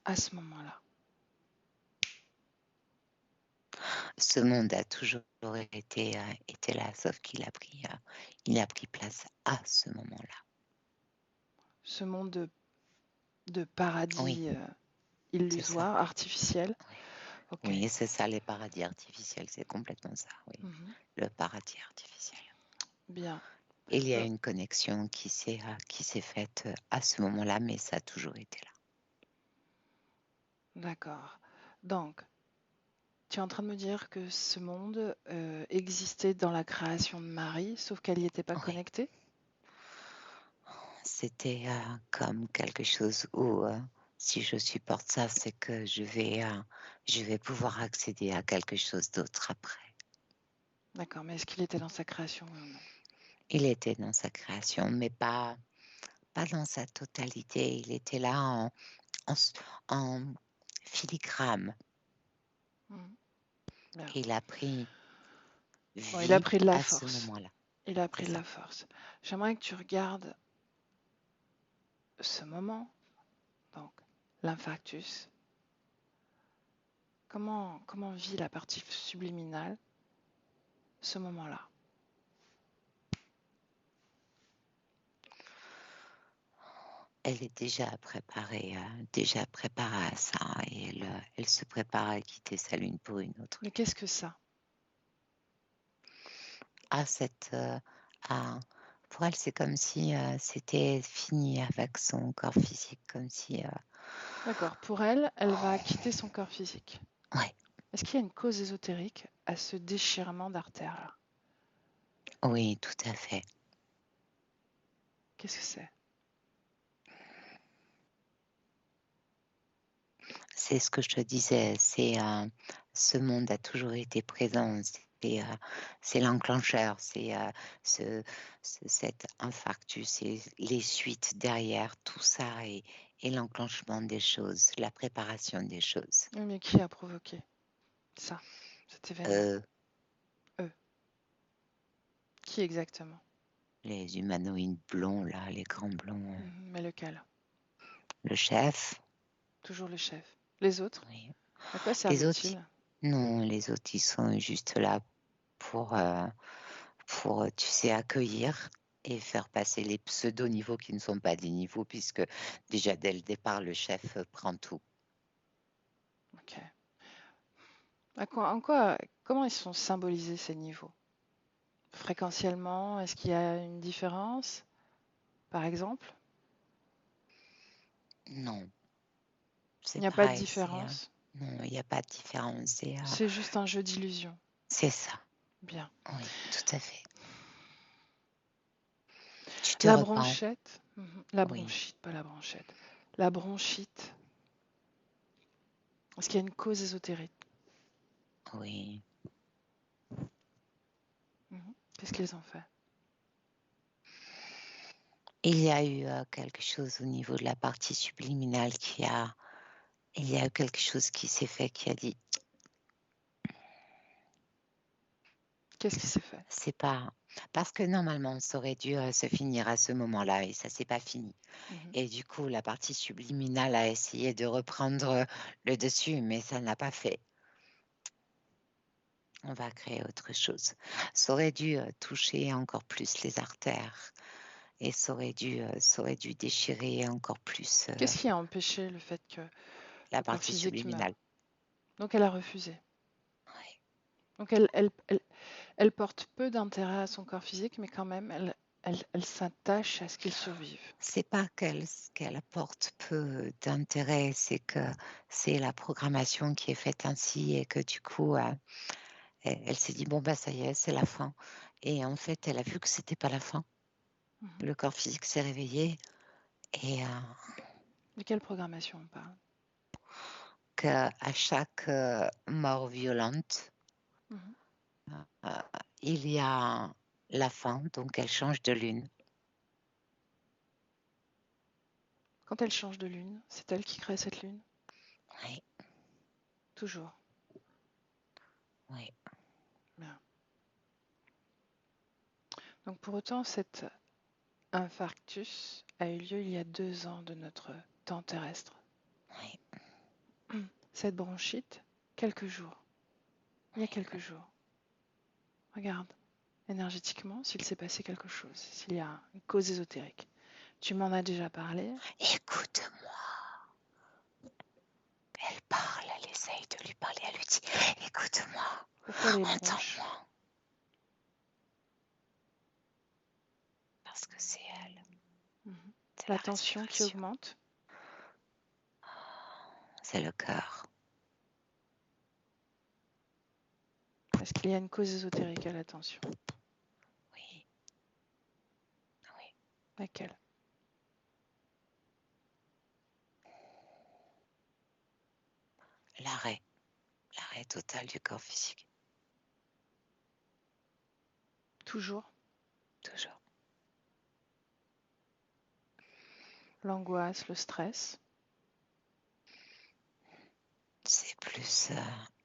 À ce moment-là. ce monde a toujours été là, sauf qu'il a pris place à ce moment-là. Ce monde de Oui, paradis c'est ça. illusoire, artificiel. Oui, Ok. oui, c'est ça, les paradis artificiels, c'est complètement ça, oui. Mhm. Le paradis artificiel. Bien. Il y a Donc, une connexion qui s'est faite à ce moment-là, mais ça a toujours été là. d'accord. Donc, tu es en train de me dire que ce monde existait dans la création de Marie, sauf qu'elle n'y était pas Oui, connectée? c'était comme quelque chose où si je supporte ça, c'est que je vais pouvoir accéder à quelque chose d'autre après. D'accord, mais est-ce qu'il était dans sa création, oui ou non? Il était dans sa création, mais pas dans sa totalité. Il était là en, en filigrane. Mhm. Bien. Il a pris Bon, il a vie pris de la à ce force. moment-là. Il a C'est pris de ça. la force. J'aimerais que tu regardes ce moment, donc l'infarctus. Comment vit la partie subliminale ce moment-là? Elle est déjà préparée à ça et elle se prépare à quitter sa lune pour une autre. Mais qu'est-ce que ça? Pour elle, c'est comme si c'était fini avec son corps physique, comme si... D'accord, pour elle, elle va quitter son corps physique. Ouais, Est-ce qu'il y a une cause ésotérique à ce déchirement d'artère-là? oui, tout à fait. Qu'est-ce que c'est? C'est ce que je te disais, ce monde a toujours été présent, c'est l'enclencheur, c'est cet infarctus et les suites derrière, tout ça et l'enclenchement des choses, la préparation des choses. Oui, mais qui a provoqué ça, cet événement? Euh, Eux. Qui exactement? les humanoïdes blonds, là, les grands blonds, Mais lequel? le chef, Toujours le chef. Les autres? oui. À quoi Les autres, servent-ils? non, les autres, ils sont juste là pour, tu sais, accueillir et faire passer les pseudo-niveaux qui ne sont pas des niveaux, puisque déjà dès le départ, le chef prend tout. Ok. Comment ils sont symbolisés ces niveaux? Fréquentiellement, est-ce qu'il y a une différence, par exemple? Non, Il c'est n'y a pas de pareil, différence. non, il n'y a pas de différence, C'est juste un jeu d'illusion. c'est ça, Bien. oui, tout à fait. Tu te La repens. bronchette, la Oui, bronchite, pas la branchette. La bronchite, est-ce qu'il y a une cause ésotérique? oui. Qu'est-ce qu'ils ont fait? Il y a eu quelque chose au niveau de la partie subliminale il y a eu quelque chose qui s'est fait, qui a dit, Qu'est-ce qui s'est fait? c'est pas, parce que normalement, ça aurait dû se finir à ce moment-là et ça s'est pas fini. Mhm. Et du coup, la partie subliminale a essayé de reprendre le dessus, mais ça n'a pas fait. On va créer autre chose. Ça aurait dû toucher encore plus les artères et ça aurait dû déchirer encore plus Qu'est-ce qui a empêché le fait que la le corps partie physique meure? subliminale. Donc elle a refusé. Ouais. Donc elle porte peu d'intérêt à son corps physique, mais quand même, elle s'attache à ce qu'il survive. C'est pas qu'elle apporte peu d'intérêt, c'est que c'est la programmation qui est faite ainsi et que du coup, elle s'est dit bon bah ça y est, c'est la fin. Et en fait, elle a vu que c'était pas la fin. Mhm. Le corps physique s'est réveillé et De quelle programmation on parle? qu'à chaque mort violente, Mhm. euh, il y a la fin, donc elle change de lune. Quand elle change de lune, c'est elle qui crée cette lune? Oui, Toujours. oui, Bien. Donc pour autant, cet infarctus a eu lieu il y a 2 ans de notre temps terrestre. oui. Cette bronchite, quelques jours. Il y a quelques jours. Regarde, énergétiquement, s'il s'est passé quelque chose, s'il y a une cause ésotérique. Tu m'en as déjà parlé. Écoute-moi. Elle parle, elle essaye de lui parler, elle lui dit écoute-moi, Pourquoi les bronches? entends-moi. Parce que c'est elle, c'est La la tension qui respiration, augmente. c'est le cœur. Est-ce qu'il y a une cause ésotérique à la tension? Oui, oui. Laquelle? L'arrêt total du corps physique, Toujours toujours. l'angoisse, le stress. C'est plus,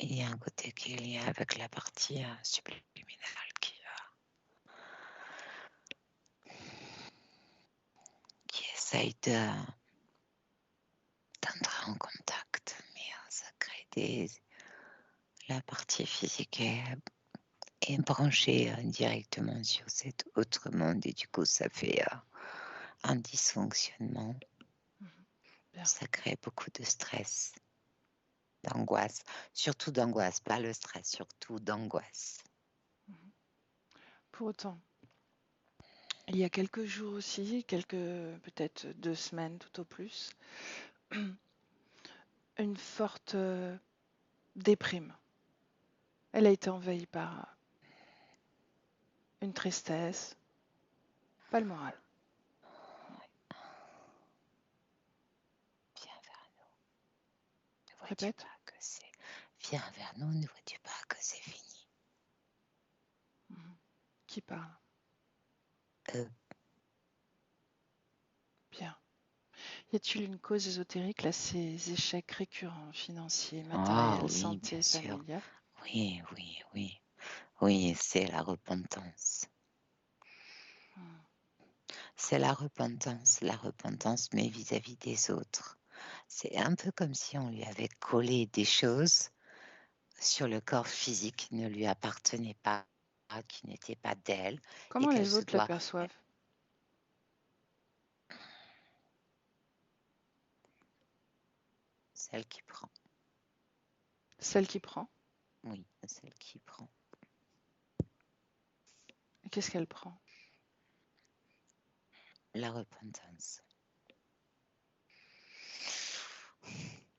il y a un côté qui est lié avec la partie subliminale qui essaye d'entrer en contact, mais ça crée la partie physique est branchée directement sur cet autre monde et du coup ça fait un dysfonctionnement. Bien. Ça crée beaucoup de stress, d'angoisse, surtout d'angoisse, pas le stress, surtout d'angoisse. Pour autant, il y a quelques jours aussi, peut-être 2 semaines tout au plus, une forte déprime. Elle a été envahie par une tristesse, pas le moral. Viens vers nous. Ne vois-tu Répète. pas que c'est... Viens vers nous, ne vois-tu pas que c'est fini? Qui parle? Eux. Bien. Y a-t-il une cause ésotérique là, ces échecs récurrents, financiers, Ah matériels, oui, bien santé, sûr. familial? Oui, oui, oui. Oui, c'est la repentance. C'est la repentance, mais vis-à-vis des autres. C'est un peu comme si on lui avait collé des choses sur le corps physique qui ne lui appartenaient pas, qui n'étaient pas d'elle, et Comment qu'elle les se autres doit, l'aperçoivent? celle qui prend. Celle qui prend. Oui, celle qui prend. Et qu'est-ce qu'elle prend? La repentance.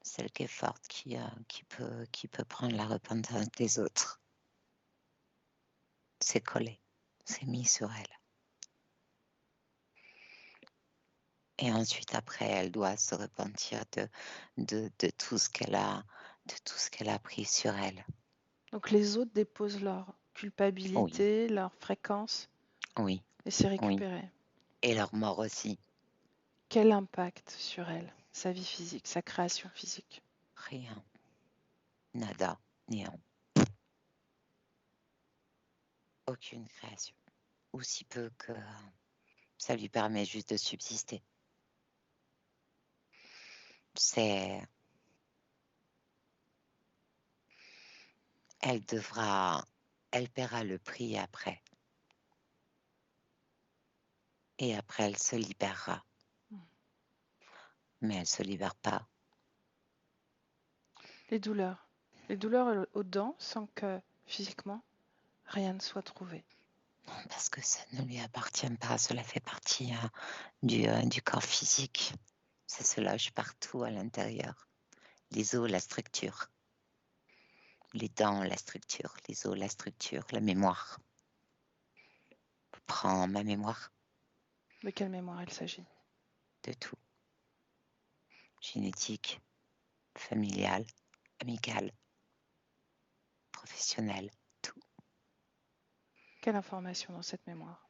Celle qui est forte, qui peut prendre la repentance des autres. C'est collé, c'est mis sur elle. Et ensuite, après, elle doit se repentir de tout ce qu'elle a pris sur elle. Donc les autres déposent leur Oui, culpabilité, leur fréquence, oui, et c'est oui. récupéré. Et leur mort aussi. Quel impact sur elle, sa vie physique, sa création physique? Rien. Nada. Néant. Aucune création. Ou si peu que ça lui permet juste de subsister. Elle paiera le prix après. Et après, elle se libérera. Mais elle ne se libère pas. Les douleurs aux dents sans que physiquement rien ne soit trouvé. Parce que ça ne lui appartient pas. Cela fait partie du corps physique. Ça se loge partout à l'intérieur. Les os, la structure. Les dents, la structure. Les os, la structure. La mémoire. Prends ma mémoire. De quelle mémoire il s'agit? De tout. Génétique, familiale, amicale, professionnelle, tout. Quelle information dans cette mémoire?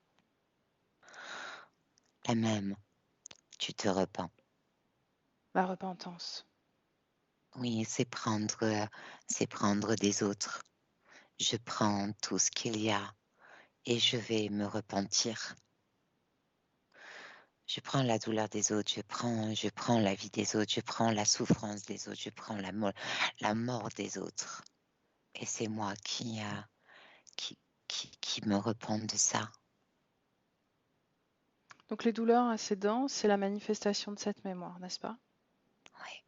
La même. Tu te repens. La repentance. Oui, c'est prendre des autres. Je prends tout ce qu'il y a et je vais me repentir. Je prends la douleur des autres, je prends la vie des autres, je prends la souffrance des autres, je prends la mort des autres. Et c'est moi qui me repens de ça. Donc les douleurs à ses dents, c'est la manifestation de cette mémoire, n'est-ce pas? Oui,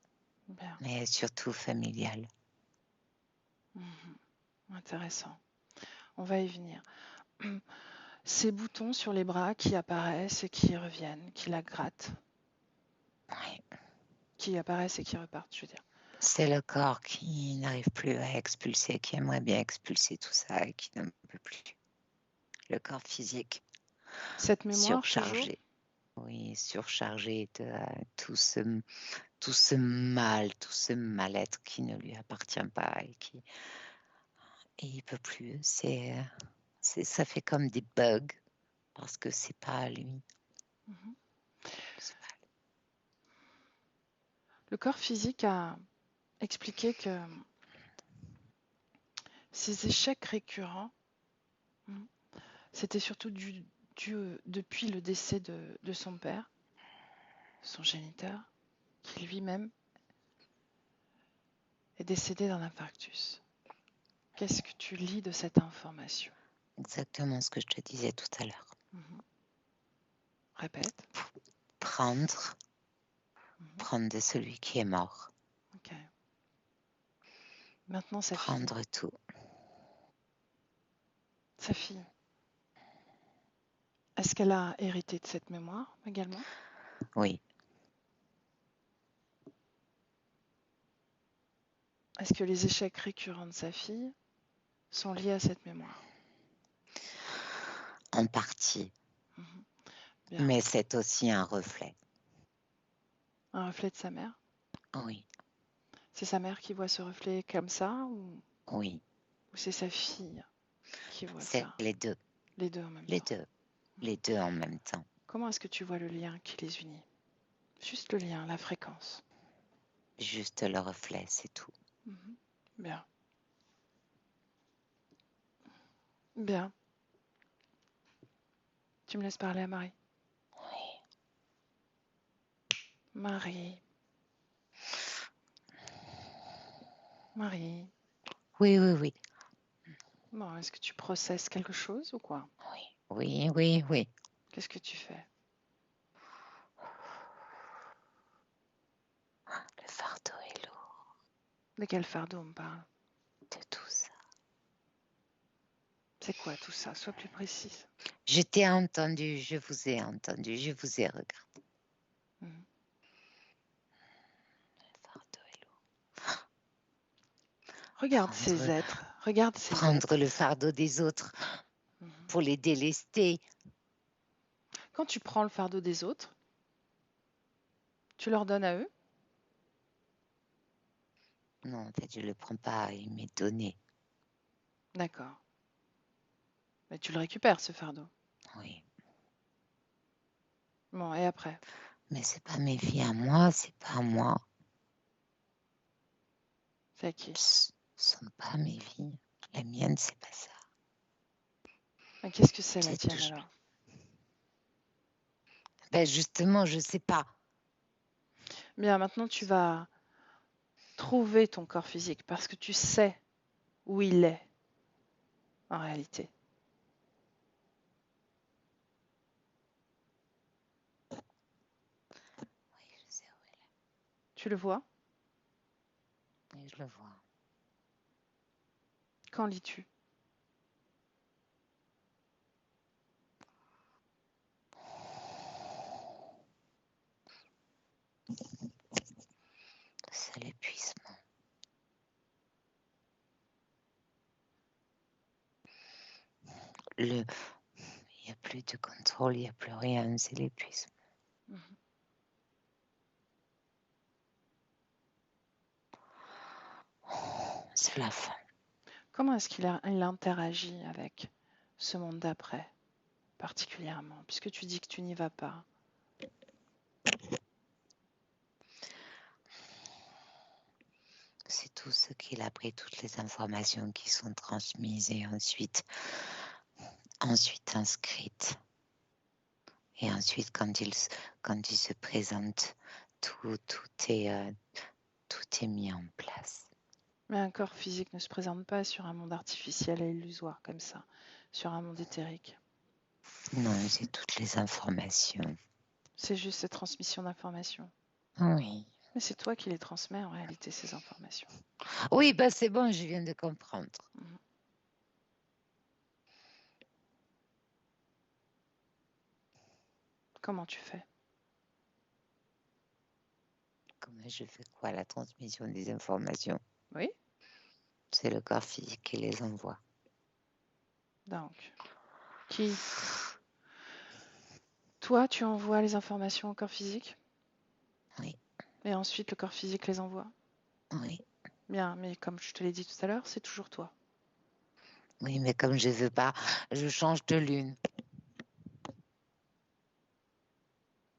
Bien. mais surtout familiale. Intéressant. On va y venir. Ces boutons sur les bras qui apparaissent et qui reviennent, qui la grattent, Oui. qui apparaissent et qui repartent, je veux dire. C'est le corps qui n'arrive plus à expulser, qui aimerait bien expulser tout ça et qui n'en peut plus. Le corps physique Cette mémoire, toujours, surchargé. Oui, surchargé de tout ce mal, tout ce mal-être qui ne lui appartient pas et il peut plus. Ça fait comme des bugs parce que c'est pas à lui. C'est pas à lui. le corps physique a expliqué que ces échecs récurrents, c'était surtout dû depuis le décès de son père, son géniteur, qui lui-même est décédé d'un infarctus. Qu'est-ce que tu lis de cette information? Exactement ce que je te disais tout à l'heure. Répète. Prendre de celui qui est mort. Ok. Maintenant, sa fille. Prendre tout. Sa fille. Est-ce qu'elle a hérité de cette mémoire également? Oui. Est-ce que les échecs récurrents de sa fille sont liés à cette mémoire? En partie. Bien. Mais c'est aussi un reflet. Un reflet de sa mère? Oui. C'est sa mère qui voit ce reflet comme ça ou Oui. c'est sa fille qui voit C'est ça? les deux. Les deux en même Les temps. deux. Les deux en même temps. Comment est-ce que tu vois le lien qui les unit? Juste le lien, la fréquence. Juste le reflet, c'est tout. Bien. Bien. Tu me laisses parler à Marie? Oui. Marie. Marie. Oui, oui, oui. Bon, est-ce que tu processes quelque chose ou quoi? Oui, oui, oui, oui. Qu'est-ce que tu fais? Le fardeau est lourd. De quel fardeau on me parle? De tout ça. C'est quoi tout ça? Sois plus précise. Je t'ai entendu, je vous ai entendu, je vous ai regardé. Le fardeau est lourd. Regarde ces êtres. Regarde ces Prendre êtres. le fardeau des autres pour les délester. Quand tu prends le fardeau des autres, Tu leur donnes à eux? Non, en fait, je le prends pas, il m'est donné. D'accord. Mais tu le récupères, ce fardeau. Oui. Bon, et après? Mais c'est pas mes vies à moi, c'est pas à moi. C'est à qui? Ce sont pas mes vies. La mienne, c'est pas ça. Mais qu'est-ce que c'est la C'est tienne toujours. alors? Ben justement, je sais pas. Bien, maintenant tu vas trouver ton corps physique parce que tu sais où il est en réalité. Oui, je sais où il est. Tu le vois? Oui, je le vois. Quand lis-tu? C'est l'épuisement. Il n'y a plus de contrôle, il n'y a plus rien, c'est l'épuisement. Mhm. C'est la fin. Comment est-ce qu'il interagit avec ce monde d'après, particulièrement, puisque tu dis que tu n'y vas pas? C'est tout ce qu'il a pris, toutes les informations qui sont transmises et ensuite inscrites. Et ensuite, quand il se présente, tout est mis en place. Mais un corps physique ne se présente pas sur un monde artificiel et illusoire comme ça, sur un monde éthérique. Non, c'est toutes les informations. C'est juste cette transmission d'informations. Oui. Mais c'est toi qui les transmets en réalité, ces informations. Oui, bah c'est bon, je viens de comprendre. Mhm. Comment tu fais? Comment je fais quoi? La transmission des informations. Oui? C'est le corps physique qui les envoie. Donc, qui? Toi, tu envoies les informations au corps physique? Oui. Et ensuite, le corps physique les envoie? Oui. Bien, mais comme je te l'ai dit tout à l'heure, c'est toujours toi. Oui, mais comme je veux pas, je change de lune.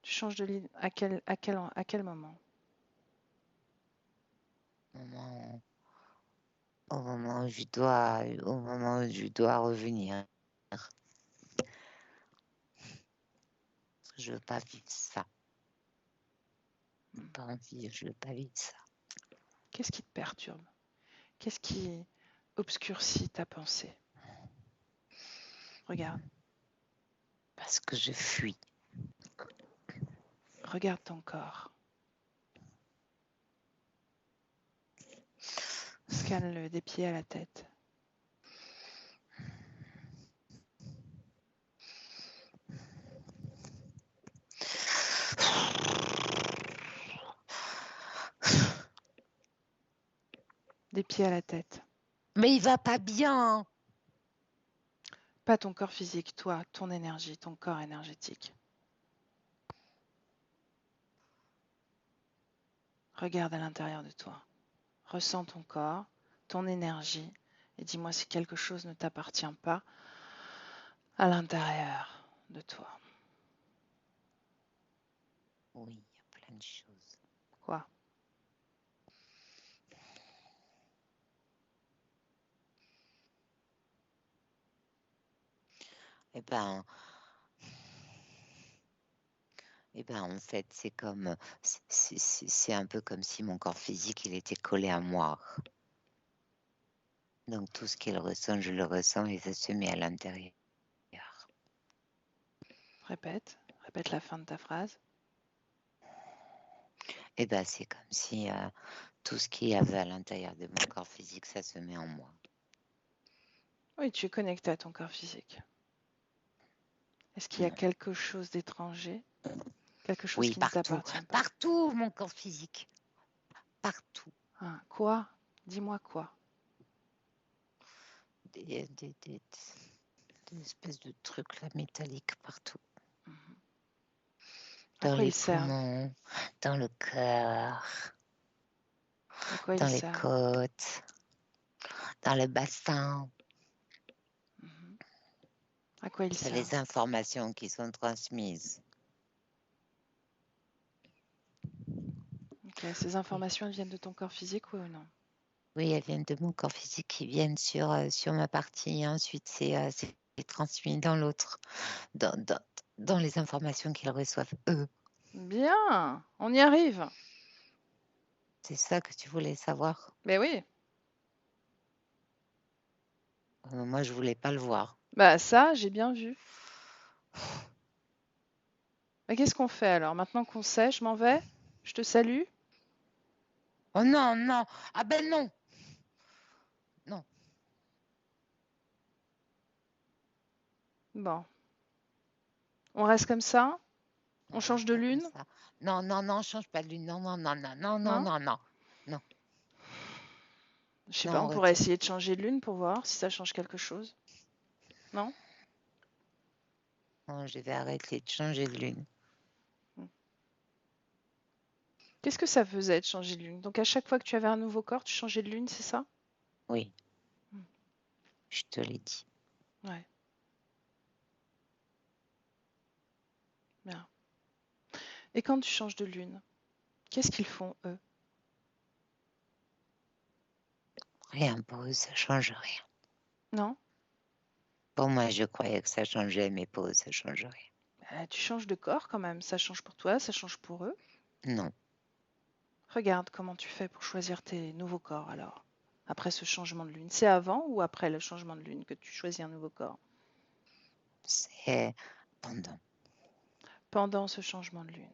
Tu changes de ligne à quel moment? Au moment où je dois revenir. Je veux pas vivre ça. Pas envie, je veux pas vivre ça. Qu'est-ce qui te perturbe? Qu'est-ce qui obscurcit ta pensée? Regarde. Parce que je fuis. Regarde ton corps. Scanne-le des pieds à la tête. Des pieds à la tête. Mais il va pas bien. Pas ton corps physique, toi, ton énergie, ton corps énergétique. Regarde à l'intérieur de toi. Ressens ton corps, ton énergie, et dis-moi si quelque chose ne t'appartient pas à l'intérieur de toi. Oui, il y a plein de choses. Quoi? Eh ben, en fait, c'est un peu comme si mon corps physique, il était collé à moi. Donc tout ce qu'il ressent, je le ressens et ça se met à l'intérieur. Répète la fin de ta phrase. Eh ben, c'est comme si tout ce qu'il y avait à l'intérieur de mon corps physique, ça se met en moi. Oui, tu es connecté à ton corps physique. Est-ce qu'il y a quelque chose d'étranger? Quelque chose Oui, qui ne partout. t'appartient pas? Partout, mon corps physique. Partout. Hein, quoi? Dis-moi quoi? Des espèces de trucs là, métalliques partout. À Dans quoi les ils servent? poumons, dans le cœur, À quoi il dans les sert? côtes, dans le bassin. Mhm. À quoi il C'est sert? les informations qui sont transmises. Ok, ces informations, elles viennent de ton corps physique, oui ou non? Oui, elles viennent de mon corps physique, qui viennent sur ma partie. Ensuite, c'est transmis dans l'autre, dans les informations qu'ils reçoivent eux. Bien, on y arrive. C'est ça que tu voulais savoir? Mais oui, Moi, je voulais pas le voir. bah ça, j'ai bien vu. Mais qu'est-ce qu'on fait alors? Maintenant qu'on sait, je m'en vais? Je te salue? Oh non, non. Ah ben non. Non. Bon, on reste comme ça? On On change reste de pas comme lune? ça. Non, non, non, change pas de lune. Non, non, non, non, non, non, Non? non, non. Non, Je sais pas, non, on on pourrait retire. essayer de changer de lune pour voir si ça change quelque chose. Non? Non, je vais arrêter de changer de lune. Qu'est-ce que ça faisait de changer de lune? Donc à chaque fois que tu avais un nouveau corps, tu changeais de lune, c'est ça? Oui, Hmm. je te l'ai dit. Ouais, bien. Et quand tu changes de lune, qu'est-ce qu'ils font, eux? Rien pour eux, ça change rien. Non? Pour moi, je croyais que ça changeait, mais pour eux, ça change rien. Tu changes de corps quand même. Ça change pour toi, ça change pour eux. Non, Regarde comment tu fais pour choisir tes nouveaux corps alors, après ce changement de lune. C'est avant ou après le changement de lune que tu choisis un nouveau corps? c'est pendant. Pendant ce changement de lune.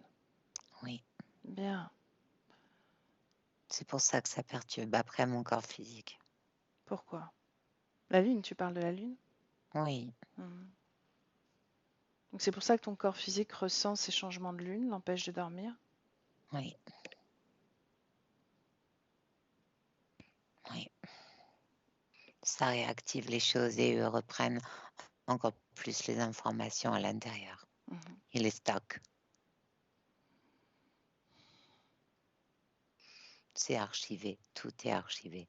Oui, Bien. c'est pour ça que ça perturbe après mon corps physique. Pourquoi? La lune, tu parles de la lune? Oui, Mhm. Donc c'est pour ça que ton corps physique ressent ces changements de lune, l'empêche de dormir? oui, oui. Ça réactive les choses et eux reprennent encore plus les informations à l'intérieur. Mhm. Ils les stockent. C'est archivé, tout est archivé.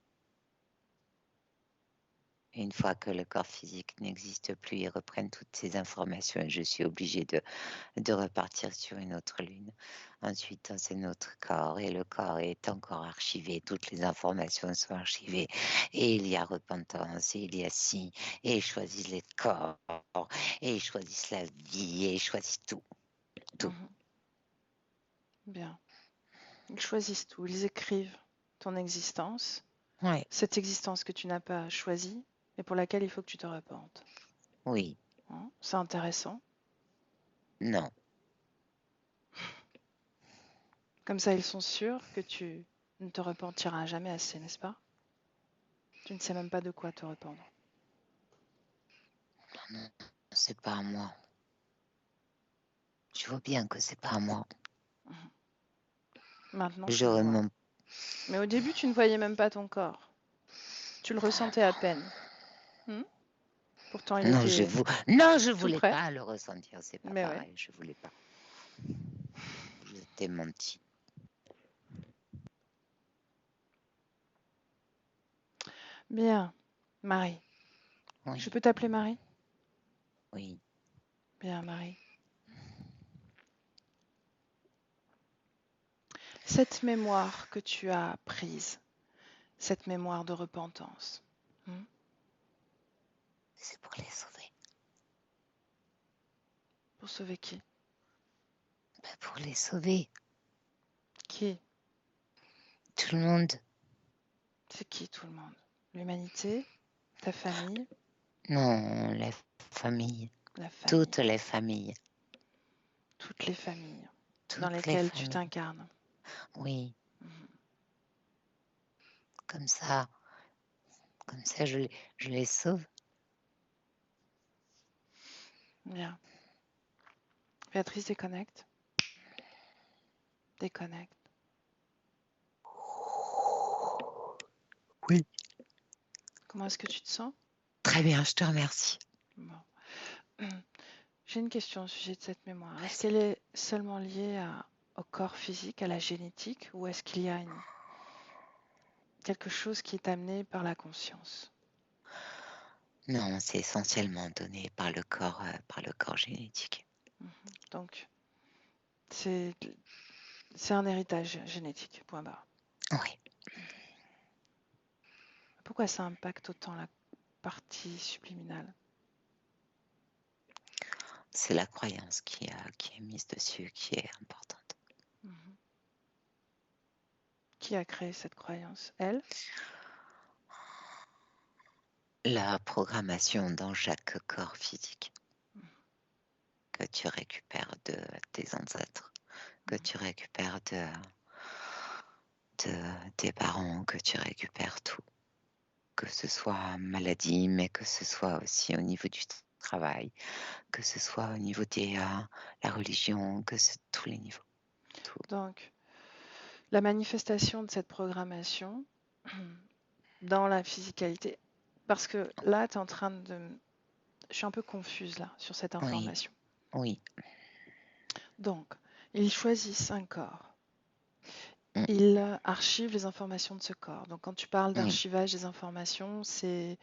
Et une fois que le corps physique n'existe plus, ils reprennent toutes ces informations et je suis obligée de repartir sur une autre lune. Ensuite, dans un autre corps et le corps est encore archivé, toutes les informations sont archivées et il y a repentance et il y a si et ils choisissent les corps et ils choisissent la vie et ils choisissent tout. Tout. Mhm. Bien. Ils choisissent tout, ils écrivent ton existence, Ouais, cette existence que tu n'as pas choisie et pour laquelle il faut que tu te repentes. oui, Hein, c'est intéressant. non, Comme ça, ils sont sûrs que tu ne te repentiras jamais assez, n'est-ce pas? Tu ne sais même pas de quoi te rependre. non, c'est pas à moi. Je vois bien que c'est pas à moi. Maintenant, tu le J'aurais vois. mon... Mais au début, tu ne voyais même pas ton corps. Tu le ressentais à peine. Hmm. Pourtant, il Non, était non, je tout voulais près. pas le ressentir, c'est pas Mais ouais. pareil, je voulais pas. Je t'ai menti. Bien. Marie. Oui, Je peux t'appeler Marie? oui, Bien, Marie. Cette mémoire que tu as prise, cette mémoire de repentance, c'est pour les sauver. pour sauver qui? Ben, pour les sauver, Qui? tout le monde. C'est qui tout le monde? L'humanité? Ta famille? Non, les familles, La famille. toutes les familles, Toutes les familles dans toutes les lesquelles tu familles. t'incarnes. Oui, Mhm. comme ça, je les sauve. Bien. Béatrice, déconnecte. Déconnecte. Oui. Comment est-ce que tu te sens? Très bien, je te remercie. Bon. J'ai une question au sujet de cette mémoire. Est-ce qu'elle est seulement liée à au corps physique, à la génétique, ou est-ce qu'il y a quelque chose qui est amené par la conscience? Non, c'est essentiellement donné par le corps génétique. Donc, c'est un héritage génétique, point barre. Oui, Pourquoi ça impacte autant la partie subliminale? c'est la croyance qui est mise dessus qui est importante. Mhm. Qui a créé cette croyance? Elle? La programmation dans chaque corps physique que tu récupères de tes ancêtres, que tu récupères de tes parents, que tu récupères tout. Que ce soit maladie, mais que ce soit aussi au niveau du travail, que ce soit au niveau de la religion, que c'est tous les niveaux. Tout. Donc, la manifestation de cette programmation dans la physicalité, parce que là, tu es en train de... Je suis un peu confuse là sur cette Oui, information. oui. Donc, ils choisissent un corps. Mm. Ils archivent les informations de ce corps. Donc, quand tu parles Oui, d'archivage des informations, c'est...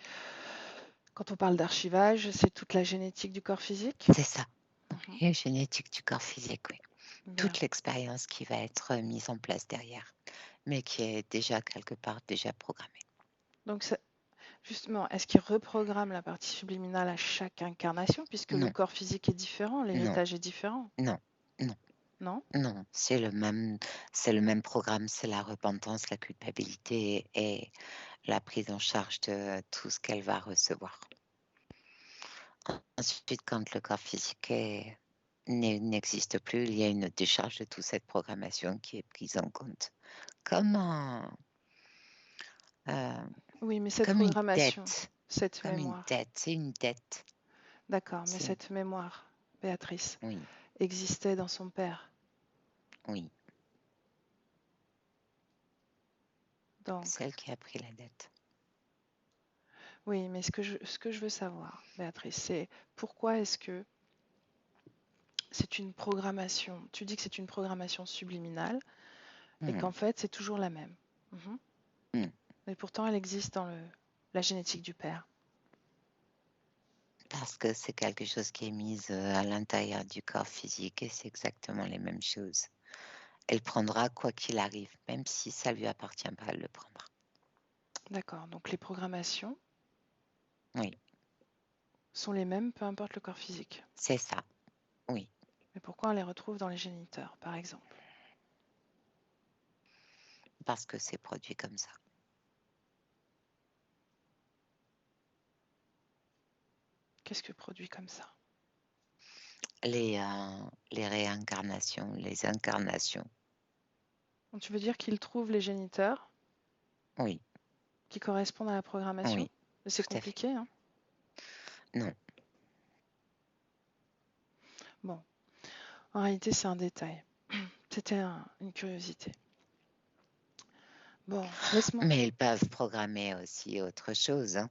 Quand on parle d'archivage, c'est toute la génétique du corps physique? c'est ça. Mhm. Et génétique du corps physique, oui. Bien. Toute l'expérience qui va être mise en place derrière, mais qui est déjà quelque part déjà programmée. Donc, justement, est-ce qu'ils reprogramment la partie subliminale à chaque incarnation, puisque le Non, corps physique est différent, non, l'héritage est différent? non, non, Non? non. C'est le même programme, c'est la repentance, la culpabilité et la prise en charge de tout ce qu'elle va recevoir. Ensuite, quand le corps physique n'existe plus, il y a une décharge de toute cette programmation qui est prise en compte comme euh, Oui, mais cette comme une programmation, dette, cette comme une mémoire, dette. C'est une dette. d'accord, mais C'est cette mémoire, Béatrice, oui, existait dans son père. oui, Donc, celle qui a pris la dette. oui, mais ce que je veux savoir, Béatrice, c'est pourquoi est-ce que c'est une programmation, tu dis que c'est une programmation subliminale et Hmm, qu'en fait c'est toujours la même. Mhm. hmm. Mais pourtant elle existe dans la génétique du père. Parce que c'est quelque chose qui est mis à l'intérieur du corps physique et c'est exactement les mêmes choses. Elle prendra quoi qu'il arrive, même si ça lui appartient pas, elle le prendra. D'accord, donc les programmations Oui, sont les mêmes, peu importe le corps physique. c'est ça. Oui, Mais pourquoi on les retrouve dans les géniteurs, par exemple? parce que c'est produit comme ça. Qu'est-ce que produit comme ça? Les réincarnations, les incarnations. Donc, tu veux dire qu'ils trouvent les géniteurs Oui, qui correspondent à la programmation? oui, Mais c'est tout à fait. compliqué, hein? Non, Bon, en réalité, c'est un détail. C'était une curiosité. Bon, laisse-moi. mais ils peuvent programmer aussi autre chose, hein.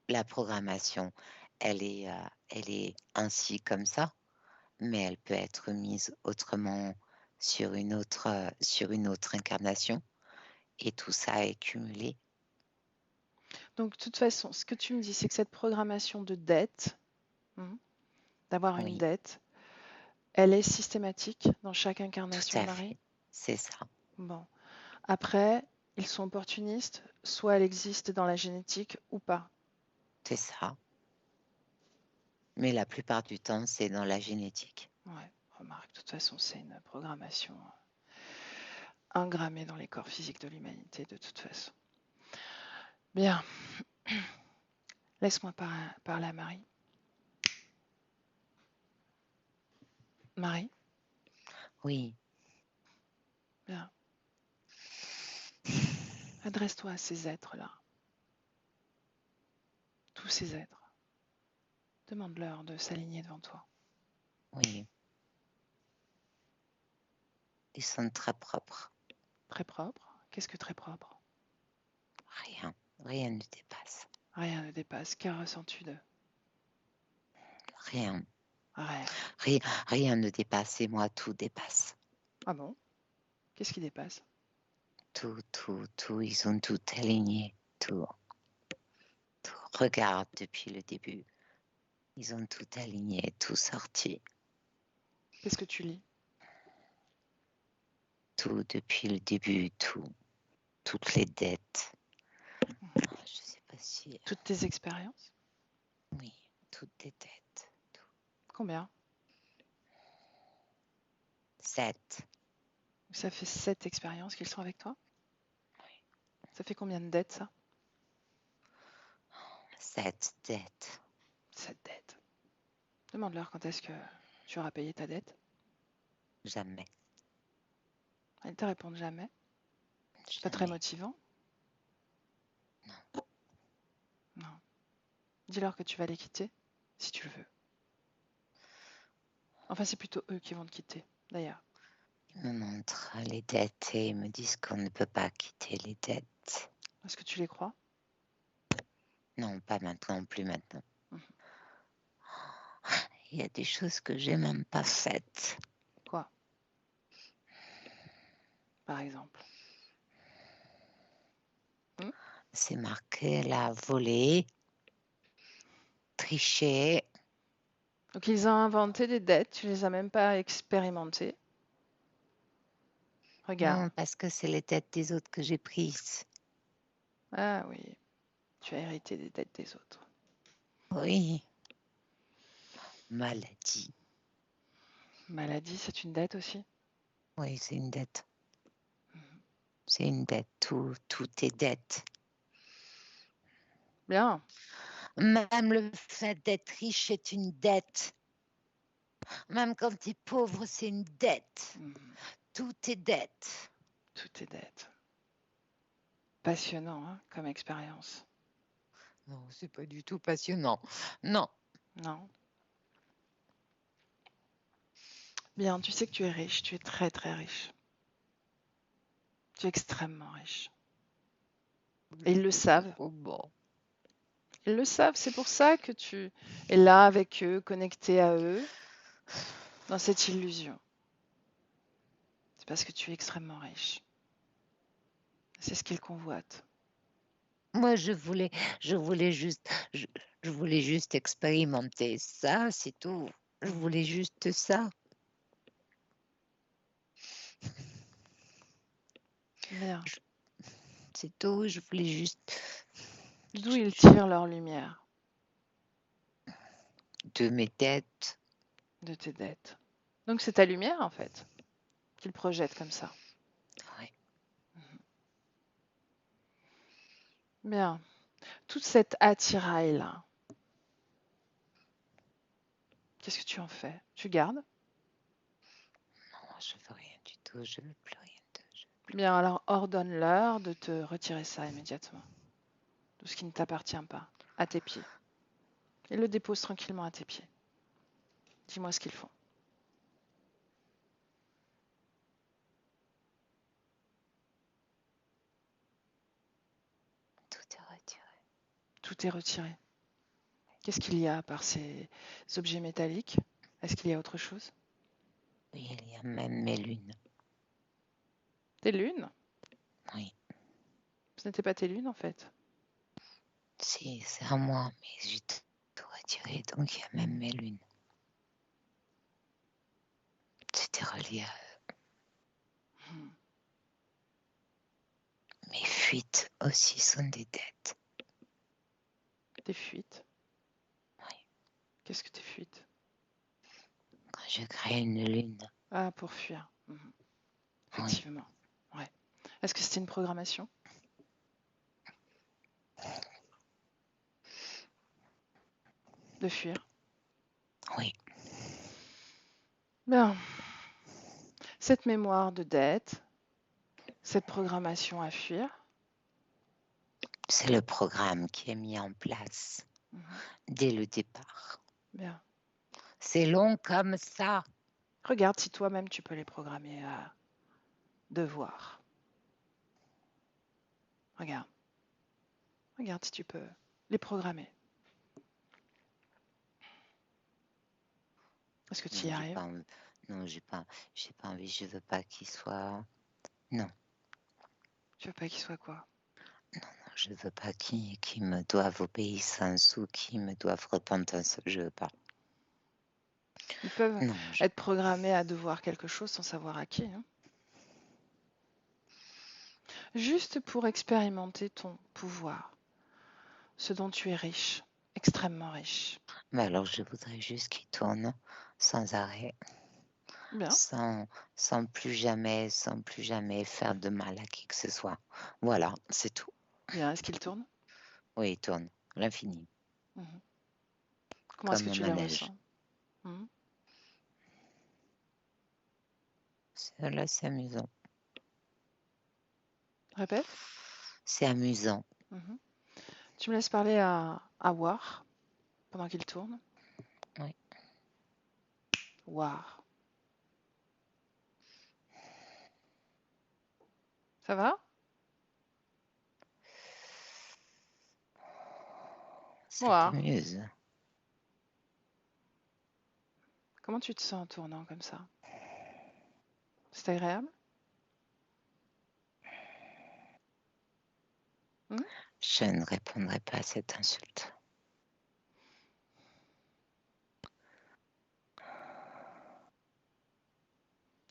La programmation, elle est ainsi comme ça, mais elle peut être mise autrement sur une autre incarnation, et tout ça est cumulé. Donc, de toute façon, ce que tu me dis, c'est que cette programmation de dette, d'avoir une Oui, dette, elle est systématique dans chaque tout incarnation, à Marie? fait. C'est ça, Bon. Après, ils sont opportunistes, soit elle existe dans la génétique ou pas. c'est ça. Mais la plupart du temps, c'est dans la génétique. Ouais, remarque, de toute façon, c'est une programmation engrammée dans les corps physiques de l'humanité, de toute façon. Bien, laisse-moi parler à Marie. Marie, Oui, bien, adresse-toi à ces êtres-là, tous ces êtres. Demande-leur de s'aligner devant toi. oui. Ils sont très propres. Très propre. Qu'est-ce que très propre? Rien ne dépasse. Rien ne dépasse. Qu'as ressens-tu d'eux? Rien. Rien. Rien ne dépasse et moi, tout dépasse. Ah bon? Qu'est-ce qui dépasse? Tout, ils sont tout alignés, tout. Regarde depuis le début, ils ont tout aligné, tout sorti. Qu'est-ce que tu lis? Tout depuis le début, tout. Toutes les dettes. Je sais pas si... Toutes tes expériences? Oui, toutes tes dettes. Tout. Combien? 7. Ça fait 7 expériences qu'ils sont avec toi? Oui. Ça fait combien de dettes, ça? 7 dettes. 7 dettes. Demande-leur quand est-ce que tu auras payé ta dette. Jamais. Ils te répondent jamais. C'est pas très motivant? Non. Non. Dis-leur que tu vas les quitter, si tu le veux. Enfin, c'est plutôt eux qui vont te quitter, d'ailleurs. Ils me montrent les dettes et ils me disent qu'on ne peut pas quitter les dettes. Est-ce que tu les crois? Non, pas maintenant, plus maintenant. Mhm. Il y a des choses que j'ai même pas faites. Quoi? Par exemple? C'est marqué la volée, tricher. Donc, ils ont inventé des dettes, tu les as même pas expérimentées. Regarde. Non, parce que c'est les dettes des autres que j'ai prises. Ah oui, tu as hérité des dettes des autres. Oui. Maladie. Maladie, c'est une dette aussi? Oui, c'est une dette. C'est une dette, tout est dette. Bien. Même le fait d'être riche est une dette. Même quand tu es pauvre, c'est une dette. Tout est dette. Tout est dette. Passionnant, hein, comme expérience. Non, c'est pas du tout passionnant. Non. Non. Bien, tu sais que tu es riche, tu es très très riche. Tu es extrêmement riche. Et ils le savent. Oh bon. Ils le savent, c'est pour ça que tu es là avec eux, connecté à eux, dans cette illusion. C'est parce que tu es extrêmement riche. C'est ce qu'ils convoitent. Moi, je voulais juste expérimenter ça, c'est tout. Je voulais juste ça. Bien. C'est tout, je voulais juste... D'où ils tirent leur lumière? De mes dettes. De tes dettes. Donc c'est ta lumière, en fait, qu'ils projettent comme ça. Oui. Bien. Toute cette attirail-là, qu'est-ce que tu en fais? Tu gardes? Non, je veux rien du tout, je veux plus rien de... Bien, alors ordonne-leur de te retirer ça immédiatement. Tout ce qui ne t'appartient pas, à tes pieds. Et le dépose tranquillement à tes pieds. Dis-moi ce qu'ils font. Tout est retiré. Tout est retiré. Qu'est-ce qu'il y a à part ces objets métalliques? Est-ce qu'il y a autre chose? Oui, il y a même mes lunes. Tes lunes? Oui. Ce n'étaient pas tes lunes, en fait. Si, c'est à moi, mais j'ai tout retiré, donc il y a même mes lunes. C'était relié à eux. Mes fuites aussi sont des dettes. Tes fuites? Oui. Qu'est-ce que tes fuites? Quand je crée une lune. Ah, pour fuir. Effectivement. Oui. Ouais. Est-ce que c'était une programmation? De fuir? Oui. Bien. Cette mémoire de dette, cette programmation à fuir. C'est le programme qui est mis en place dès le départ. Bien. C'est long comme ça. Regarde si toi-même tu peux les programmer à devoir. Regarde. Regarde si tu peux les programmer. Est-ce que tu Non, y j'ai arrives? pas envie. Non, j'ai pas envie. Je veux pas qu'il soit. Non, Tu veux pas qu'il soit quoi? je veux pas qu'ils me doivent obéissance ou qu'ils me doivent repentance. Je veux pas. Ils peuvent Non, être programmés à devoir quelque chose sans savoir à qui, hein. Juste pour expérimenter ton pouvoir, ce dont tu es riche, extrêmement riche. mais alors je voudrais juste qu'il tourne sans arrêt, Bien, sans plus jamais faire de mal à qui que ce soit. Voilà, c'est tout. bien. Est-ce qu'il tourne? Oui, il tourne, l'infini, Mhm. Comment est-ce comme que un tu le manège. ressens? Mhm. Là, c'est amusant. Répète. C'est amusant. Mhm. Tu me laisses parler à War pendant qu'il tourne. Oui. War. Ça va? Ça War. t'amuse. Comment tu te sens en tournant comme ça? C'est agréable? Hmm. Je ne répondrai pas à cette insulte.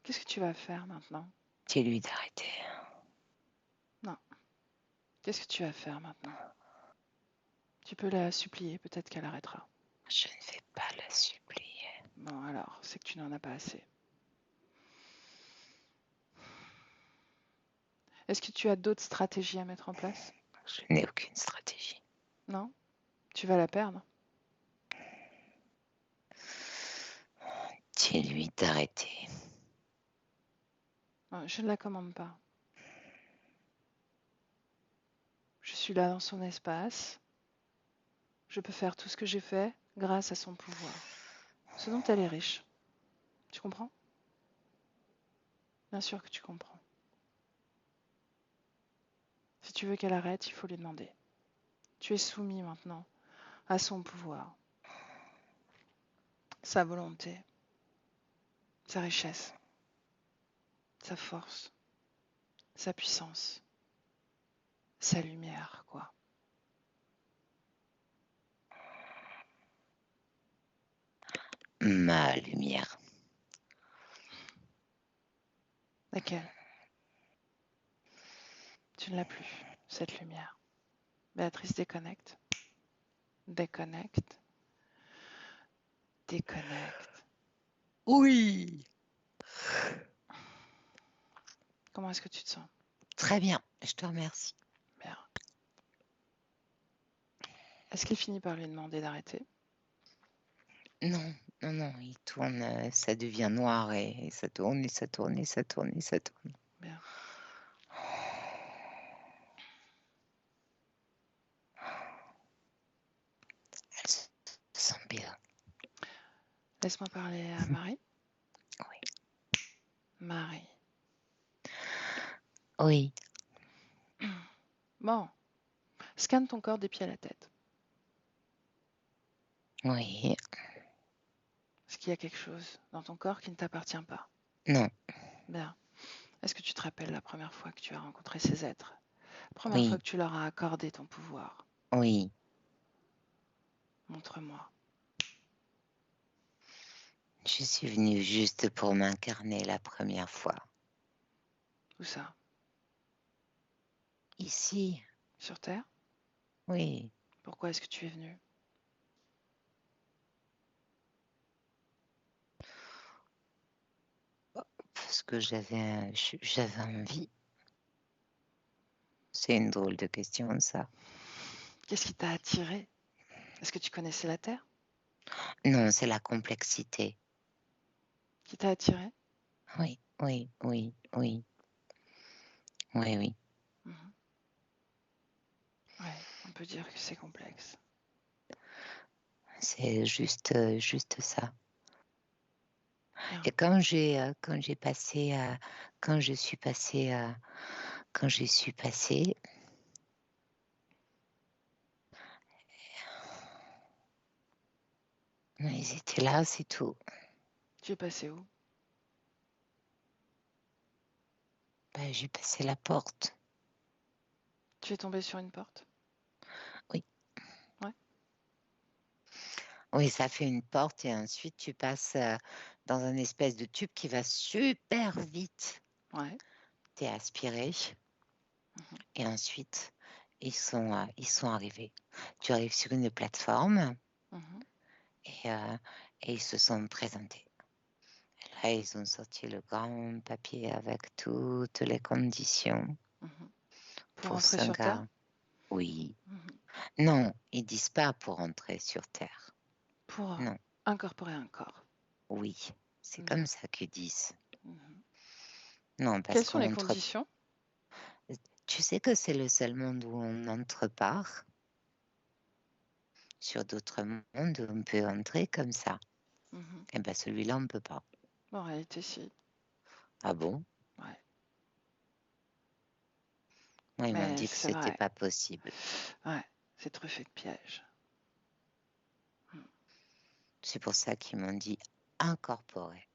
Qu'est-ce que tu vas faire maintenant? Dis-lui d'arrêter. Non. Qu'est-ce que tu vas faire maintenant? Tu peux la supplier, peut-être qu'elle arrêtera. Je ne vais pas la supplier. Bon, alors, c'est que tu n'en as pas assez. Est-ce que tu as d'autres stratégies à mettre en place? Je n'ai aucune stratégie. Non? Tu vas la perdre? Dis-lui d'arrêter. Non, je ne la commande pas. Je suis là dans son espace. Je peux faire tout ce que j'ai fait grâce à son pouvoir. Ce dont elle est riche. Tu comprends? Bien sûr que tu comprends. Si tu veux qu'elle arrête, il faut lui demander. Tu es soumis maintenant à son pouvoir, sa volonté, sa richesse, sa force, sa puissance, sa lumière, quoi. Ma lumière. Laquelle? Tu ne l'as plus, cette lumière. Béatrice, déconnecte. Déconnecte. Déconnecte. Oui. Comment est-ce que tu te sens? Très bien, je te remercie. Bien. Est-ce qu'il finit par lui demander d'arrêter? Non, il tourne, ça devient noir et ça tourne et ça tourne et ça tourne et ça tourne. Bien. Elle se sent bien. Laisse-moi parler à Marie. Oui. Marie. Oui. Bon. Scanne ton corps des pieds à la tête. Oui. Est-ce qu'il y a quelque chose dans ton corps qui ne t'appartient pas? Non. Bien. Est-ce que tu te rappelles la première fois que tu as rencontré ces êtres? La première fois Oui. que tu leur as accordé ton pouvoir? Oui. Montre-moi. Je suis venue juste pour m'incarner la première fois. Où ça? Ici. Sur Terre? Oui. Pourquoi est-ce que tu es venu? Parce que j'avais envie. C'est une drôle de question, ça. Qu'est-ce qui t'a attiré? Est-ce que tu connaissais la Terre? Non, c'est la complexité. Qui t'a attiré? Oui, oui, oui, oui. Oui, oui. Mhm. Ouais, on peut dire que c'est complexe. C'est juste ça. Bien. Et quand je suis passée, ils étaient là, c'est tout. Tu es passé où? Ben, j'ai passé la porte. Tu es tombé sur une porte? Oui. Ouais. Oui, ça fait une porte et ensuite tu passes dans un espèce de tube qui va super vite. Ouais. Tu es aspiré Mhm. et ensuite ils sont arrivés. Tu arrives sur une plateforme Mhm. et ils se sont présentés. Et là, ils ont sorti le grand papier avec toutes les conditions Mhm. Pour pour rentrer sur Terre? Oui. Mhm. Non, ils disent pas pour entrer sur Terre. Pour Non. incorporer un corps. Oui, c'est Bien. comme ça qu'ils disent. Mhm. Non, parce Quelles sont qu'on les entre. conditions? Tu sais que c'est le seul monde où on n'entre pas. Sur d'autres mondes, on peut entrer comme ça. Mhm. Et ben celui-là, on ne peut pas. En réalité, si. Ah bon? Ouais. Moi, ils m'ont Mais dit que c'est c'était vrai. pas possible. Ouais. C'est truffé de pièges. C'est pour ça qu'ils m'ont dit incorporer.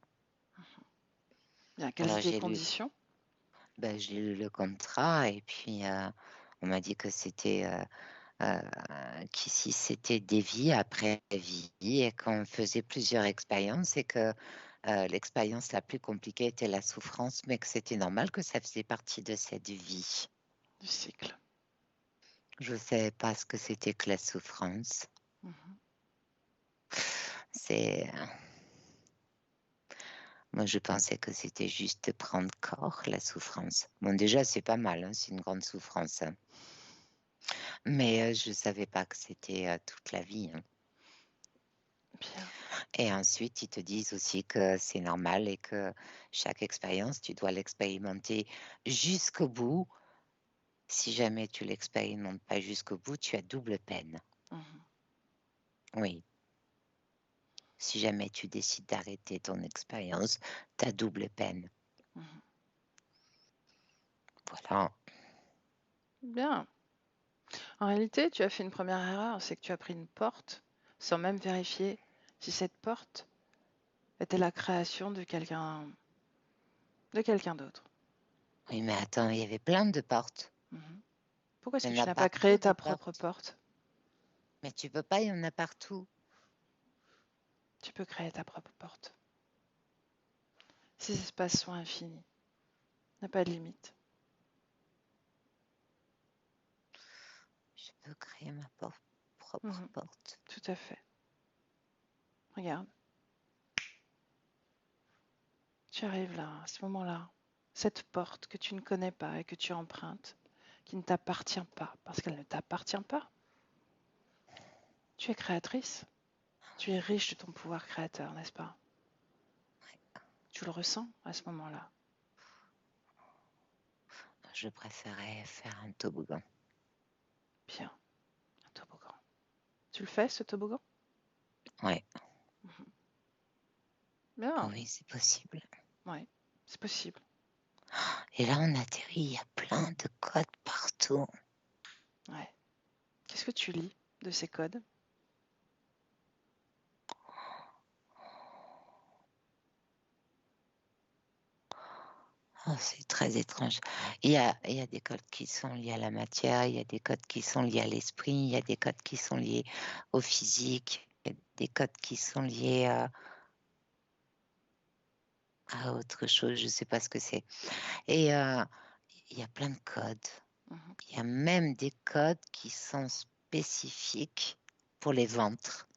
Bien. Quelles Alors étaient les conditions? j'ai lu le contrat et puis on m'a dit que c'était qu'ici c'était des vies après vie et qu'on faisait plusieurs expériences et que l'expérience la plus compliquée était la souffrance, mais que c'était normal que ça faisait partie de cette vie. Du cycle. Je ne savais pas ce que c'était que la souffrance. Mhm. C'est Moi, je pensais que c'était juste prendre corps, la souffrance. Bon, déjà, c'est pas mal, hein, c'est une grande souffrance. Hein. Mais je ne savais pas que c'était toute la vie. Hein. Bien. Et ensuite, ils te disent aussi que c'est normal et que chaque expérience, tu dois l'expérimenter jusqu'au bout. Si jamais tu l'expérimentes pas jusqu'au bout, tu as double peine. Mhm. Oui. Si jamais tu décides d'arrêter ton expérience, tu as double peine. Mhm. Voilà. Bien. En réalité, tu as fait une première erreur, c'est que tu as pris une porte sans même vérifier si cette porte était la création de quelqu'un d'autre. Oui, mais attends, il y avait plein de portes. Mhm. Pourquoi est-ce Il que y en tu a n'as pas créé partout ta des propre portes. porte? Mais tu peux pas, il y en a partout. Tu peux créer ta propre porte. Ces espaces sont infinis. Il n'y a pas de limite. Je peux créer ma propre Mhm. porte. Tout à fait. Regarde. Tu arrives là, à ce moment-là. Cette porte que tu ne connais pas et que tu empruntes, qui ne t'appartient pas, parce qu'elle ne t'appartient pas. Tu es créatrice. Tu es riche de ton pouvoir créateur, n'est-ce pas? Tu le ressens à ce moment-là. Je préférais faire un toboggan. Bien, un toboggan. Tu le fais, ce toboggan? Ouais. Mhm. Bien, Oui, c'est possible. oui, c'est possible. Et là, on atterrit, il y a plein de codes partout. Ouais. Qu'est-ce que tu lis de ces codes? Oh, c'est très étrange. Il y a des codes qui sont liés à la matière, il y a des codes qui sont liés à l'esprit, il y a des codes qui sont liés au physique, il y a des codes qui sont liés à autre chose, je ne sais pas ce que c'est. Et il y a plein de codes. Mhm. Il y a même des codes qui sont spécifiques pour les ventres.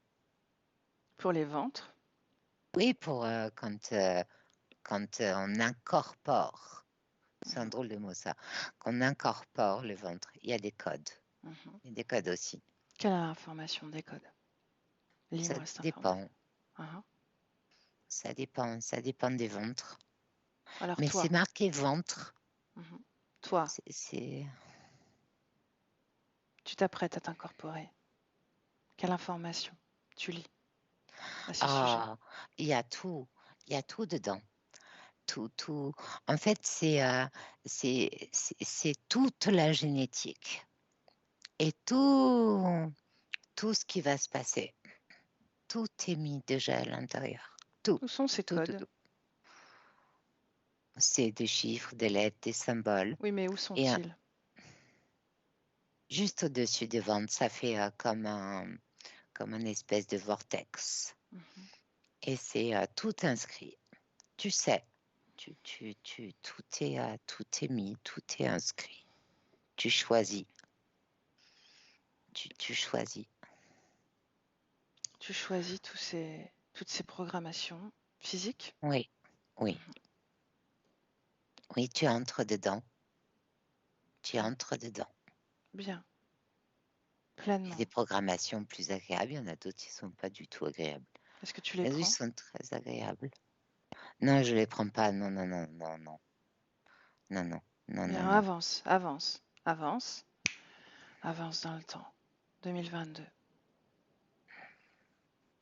Pour les ventres? Oui, pour quand on incorpore. C'est un Mhm. drôle de mot ça. Qu'on incorpore le ventre. Il y a des codes. Mhm. Il y a des codes aussi. Quelle est l'information des codes? Ça Lis-moi cette information. dépend. Mhm. Ça dépend. Ça dépend des ventres. Alors Mais toi, c'est marqué ventre. mhm. Toi, C'est tu t'apprêtes à t'incorporer. Quelle information tu lis à ce sujet? Ah, il y a tout. Il y a tout dedans. Tout. En fait, c'est toute la génétique et tout ce qui va se passer. Tout est mis déjà à l'intérieur. Tout, Où sont ces tout, tout, codes? tout. C'est des chiffres, des lettres, des symboles. Oui, mais où Et sont-ils? juste au-dessus des ventres, ça fait comme une espèce de vortex. Mhm. Et c'est tout inscrit. Tu sais, tout est mis, tout est inscrit. Tu choisis. Tu choisis. Tu choisis toutes ces programmations physiques? Oui, oui, oui, tu entres dedans. Tu Bien, entres dedans. bien, Il y a pleinement. des programmations plus agréables, il y en a d'autres qui ne sont pas du tout agréables. Est-ce que tu les Les autres prends? sont très agréables. Non, je ne les prends pas. Non, non, non, non, non. Non, non, non, non, Bien, non. avance, avance, avance, avance dans le temps. 2022.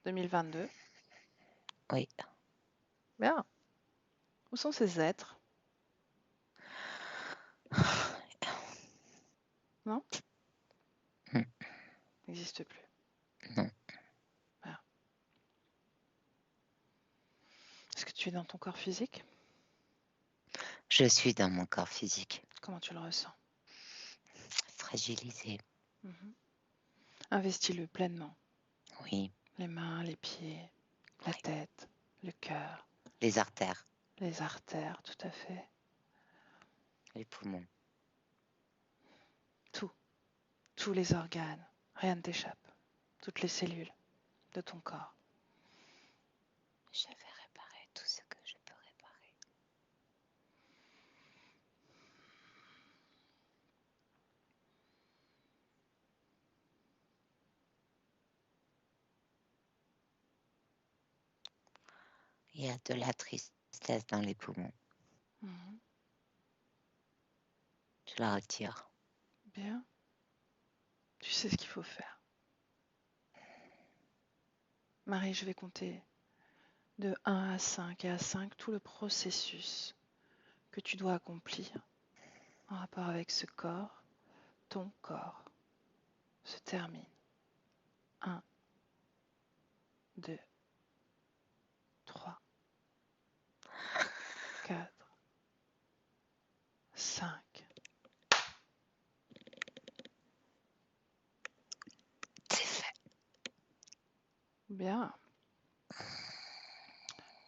2022. Oui. Bien. Où sont ces êtres? Non? Hmm, N'existe plus. non. Bien. Est-ce que tu es dans ton corps physique? Je suis dans mon corps physique, Comment tu le ressens? fragilisé. Mhm. Investis-le pleinement. Oui, Les mains, les pieds, la oui. tête, le cœur, Les artères, les artères, tout à fait. les poumons. Tout, tous les organes. Rien ne t'échappe. Toutes les cellules de ton corps. Je vais réparer tout ce que je peux réparer. Il y a de la tristesse dans les poumons. Mhm. Je la retire. Bien. Tu sais ce qu'il faut faire. Marie, je vais compter de 1 à 5 et à 5 tout le processus que tu dois accomplir en rapport avec ce corps, ton corps, se termine. 1, 2, 3, 4, 5. C'est fait. Bien.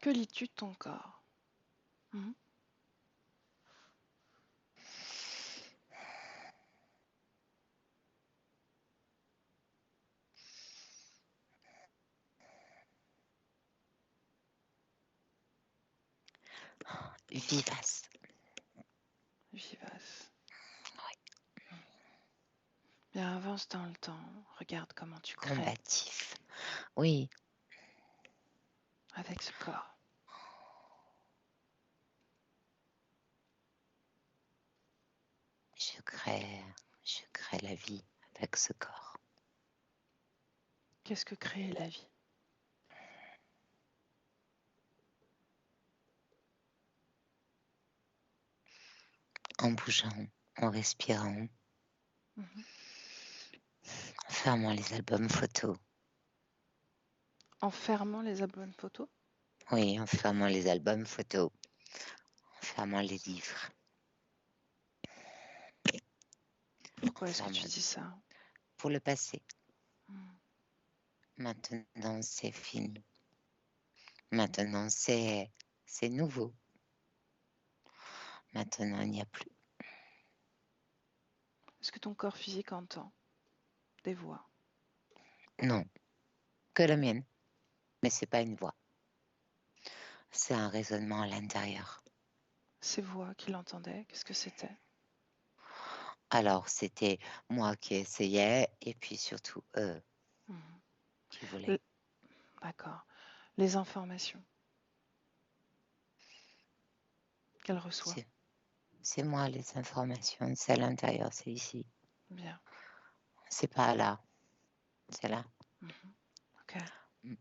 Que lis-tu de ton corps? Mhm. Vivace. Vivace. Oui. Bien, avance dans le temps. Regarde comment tu crées Combatif. Oui. avec ce corps. Je crée la vie avec ce corps. Qu'est-ce que crée la vie? En bougeant, en respirant, Mhm. en fermant les albums photos. En fermant les albums photos? Oui, en fermant les albums photos. En fermant les livres. Pourquoi En est-ce que tu fermant dis ça? pour le passé. Mhm. Maintenant, c'est fini. Maintenant, c'est nouveau. Maintenant, il n'y a plus. Est-ce que ton corps physique entend des voix? Non, que la mienne. Mais c'est pas une voix. C'est un raisonnement à l'intérieur. Ces voix qu'il entendait, qu'est-ce que c'était? Alors, c'était moi qui essayais et puis surtout eux Mhm. qui voulaient. L- D'accord. Les informations qu'elle reçoit. C'est moi les informations. C'est à l'intérieur, c'est ici. Bien. C'est pas là. C'est là. Mhm. Ok. Mm.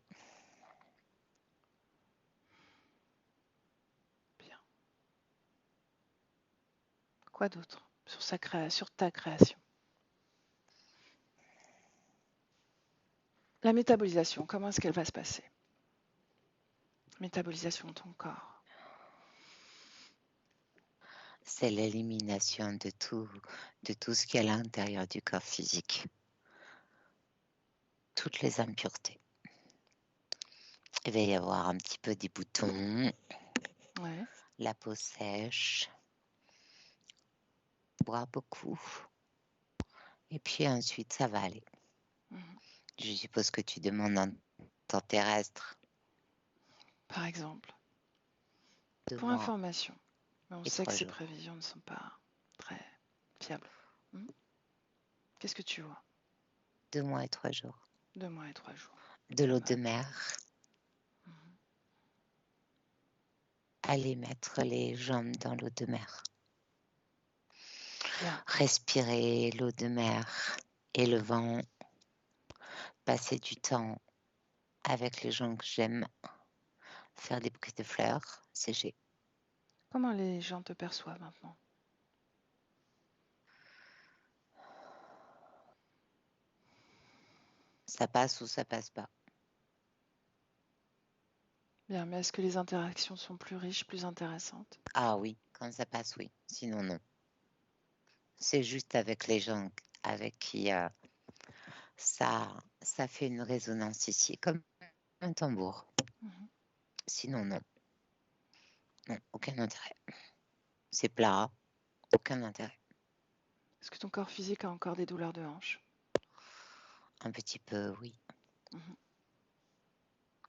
Bien. Quoi d'autre sur ta création? La métabolisation, comment est-ce qu'elle va se passer? Métabolisation de ton corps. C'est l'élimination de tout ce qui est à l'intérieur du corps physique. Toutes les impuretés. Il va y avoir un petit peu des boutons, Ouais. la peau sèche, boire beaucoup. Et puis ensuite, ça va aller. Mhm. Je suppose que tu demandes un temps terrestre Par exemple. de Pour mois information. Mais on et sait que 3 ces jours. prévisions ne sont pas très fiables. Qu'est-ce que tu vois? 2 mois et 3 jours. 2 mois et 3 jours. De l'eau Pas de mal. mer. Mhm. Aller mettre les jambes dans l'eau de mer. Bien. Respirer l'eau de mer et le vent. Passer du temps avec les gens que j'aime. Faire des bouquets de fleurs. Sécher. Comment les gens te perçoivent maintenant? Ça passe ou ça passe pas. Bien, mais est-ce que les interactions sont plus riches, plus intéressantes? Ah oui, quand ça passe, oui. Sinon, non. C'est juste avec les gens avec qui ça fait une résonance ici, comme un tambour. Mhm. Sinon, non. Non, aucun intérêt. C'est plat, aucun intérêt. Est-ce que ton corps physique a encore des douleurs de hanche? Un petit peu, oui. Mhm.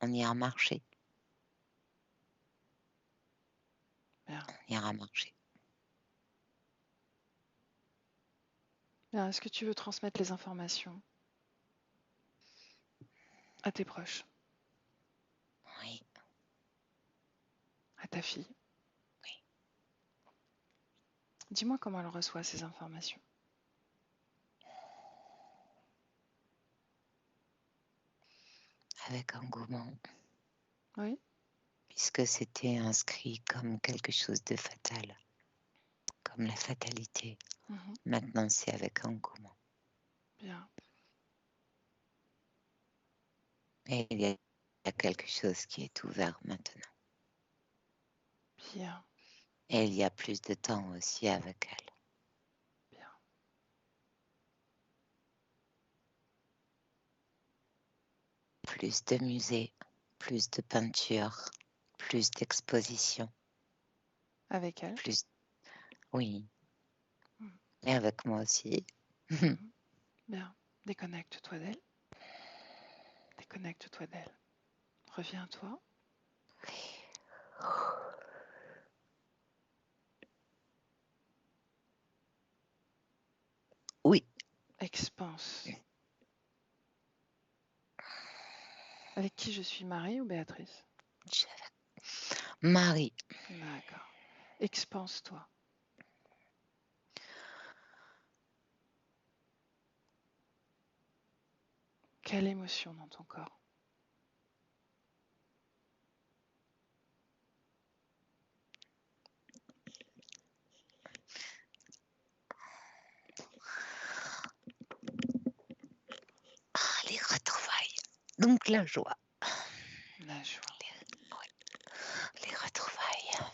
On ira marcher. Bien. On ira marcher. Bien. Est-ce que tu veux transmettre les informations à tes proches, Oui, à ta fille? oui. Dis-moi comment elle reçoit ces informations. Avec engouement. Oui? Puisque c'était inscrit comme quelque chose de fatal. Comme la fatalité. Mhm. Maintenant, c'est avec engouement. Bien. Et il y a quelque chose qui est ouvert maintenant. Bien. Et il y a plus de temps aussi avec elle. Bien. Plus de musées, plus de peinture, plus d'expositions. Avec elle? Plus, oui. Mhm. Et avec moi aussi. Mhm. Bien. Déconnecte-toi d'elle. Déconnecte-toi d'elle. Reviens à toi. Oui. Expanse. Avec qui je suis, Marie ou Béatrice? Marie. D'accord. Expanse-toi. Quelle émotion dans ton corps? Ah, les retrouvailles. Donc la joie. La joie. Les retrouvailles.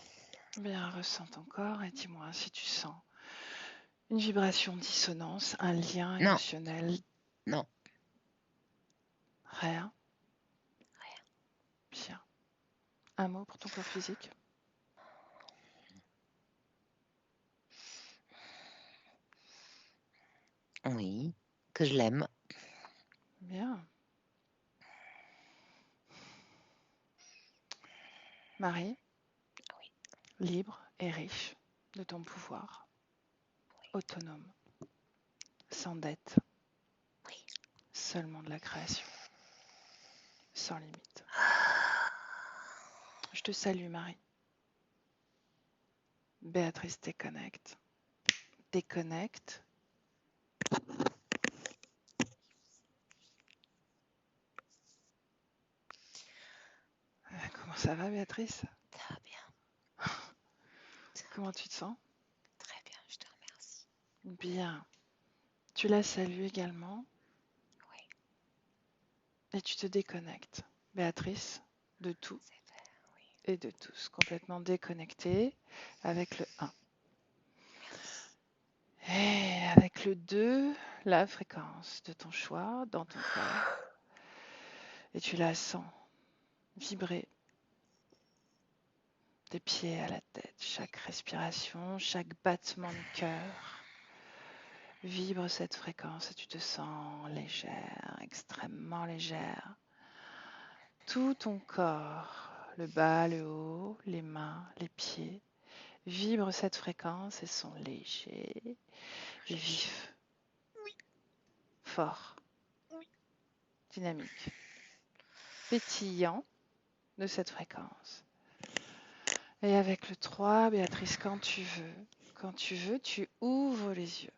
Bien, ressens ton corps et dis-moi si tu sens une vibration, dissonance, un lien Non. émotionnel. Non. Rien. Bien. Un mot pour ton corps physique? Oui. Que je l'aime. Bien. Marie, Oui. libre et riche de ton pouvoir, autonome, sans dette, Oui. seulement de la création, sans limite. Je te salue, Marie. Béatrice déconnecte. Déconnecte. Comment ça va, Béatrice? Ça va bien. Comment tu te sens? Très bien, je te remercie. Bien. Tu la salues également. Oui. Et tu te déconnectes, Béatrice, de tout, C'est fait, et de tous, complètement déconnecté avec le 1. Et avec le 2, la fréquence de ton choix dans ton corps. Et tu la sens vibrer des pieds à la tête. Chaque respiration, chaque battement de cœur vibre cette fréquence et tu te sens légère, extrêmement légère. Tout ton corps, le bas, le haut, les mains, les pieds, vibrent cette fréquence et sont légers et vifs, forts, dynamiques, pétillants de cette fréquence. Et avec le 3, Béatrice, quand tu veux, tu ouvres les yeux.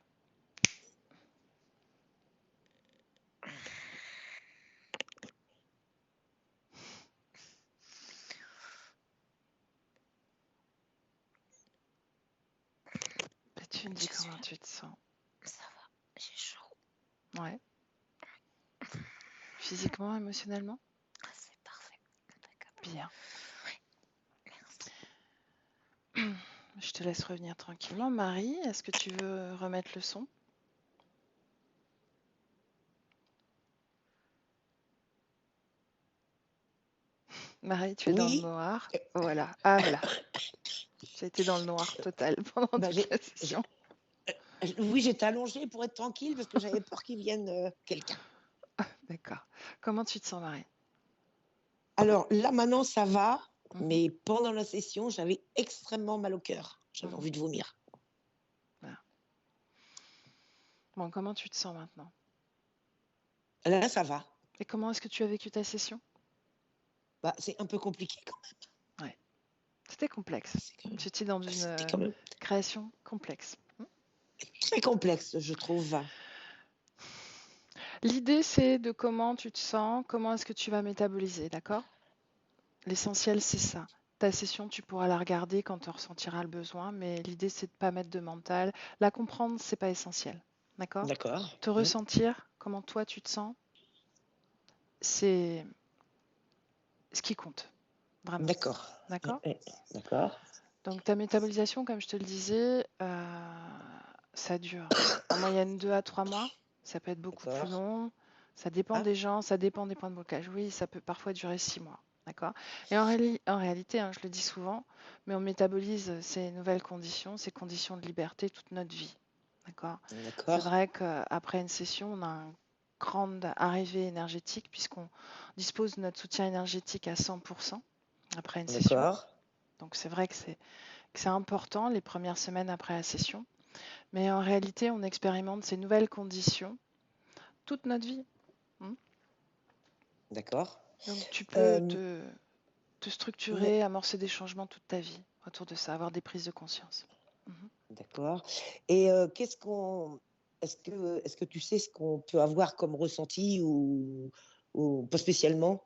Et tu me dis comment tu te sens. Ça va, j'ai chaud. Ouais. Physiquement, émotionnellement? C'est parfait. Impeccable. Bien. Merci. Je te laisse revenir tranquillement. Marie, est-ce que tu veux remettre le son? Marie, tu es dans le Oui. noir. Voilà. Ah, voilà. J'ai été dans le noir total pendant Bah, toute la session. oui, j'étais allongée pour être tranquille parce que j'avais peur qu'il vienne quelqu'un. D'accord. Comment tu te sens, Marie? Alors là, maintenant, ça va, Mhm. mais pendant la session, j'avais extrêmement mal au cœur. J'avais envie de vomir. Voilà. Bon, comment tu te sens maintenant? Là, ça va. Et comment est-ce que tu as vécu ta session? Bah, c'est un peu compliqué quand même. Ouais. C'était complexe. Tu étais dans une C'était quand même création complexe. très complexe, je trouve. L'idée, c'est de comment tu te sens, comment est-ce que tu vas métaboliser, d'accord? L'essentiel, c'est ça. Ta session, tu pourras la regarder quand tu ressentiras le besoin, mais l'idée, c'est de ne pas mettre de mental. La comprendre, c'est pas essentiel, d'accord? D'accord. Te ressentir, comment toi tu te sens, c'est ce qui compte, vraiment. D'accord. D'accord? D'accord. Donc ta métabolisation, comme je te le disais, ça dure en moyenne 2 à 3 mois. Ça peut être beaucoup plus D'accord. long. Ça dépend des gens, ça dépend des points de blocage. Oui, ça peut parfois durer 6 mois. D'accord? Et en réalité, je le dis souvent, mais on métabolise ces nouvelles conditions, ces conditions de liberté toute notre vie. D'accord? C'est vrai qu'après une session, on a une grande arrivée énergétique puisqu'on dispose de notre soutien énergétique à 100% après une session. D'accord. Donc c'est vrai que c'est important les premières semaines après la session. Mais en réalité, on expérimente ces nouvelles conditions toute notre vie. D'accord. Donc tu peux te structurer, amorcer des changements toute ta vie autour de ça, avoir des prises de conscience. D'accord. Et est-ce que tu sais ce qu'on peut avoir comme ressenti ou pas spécialement?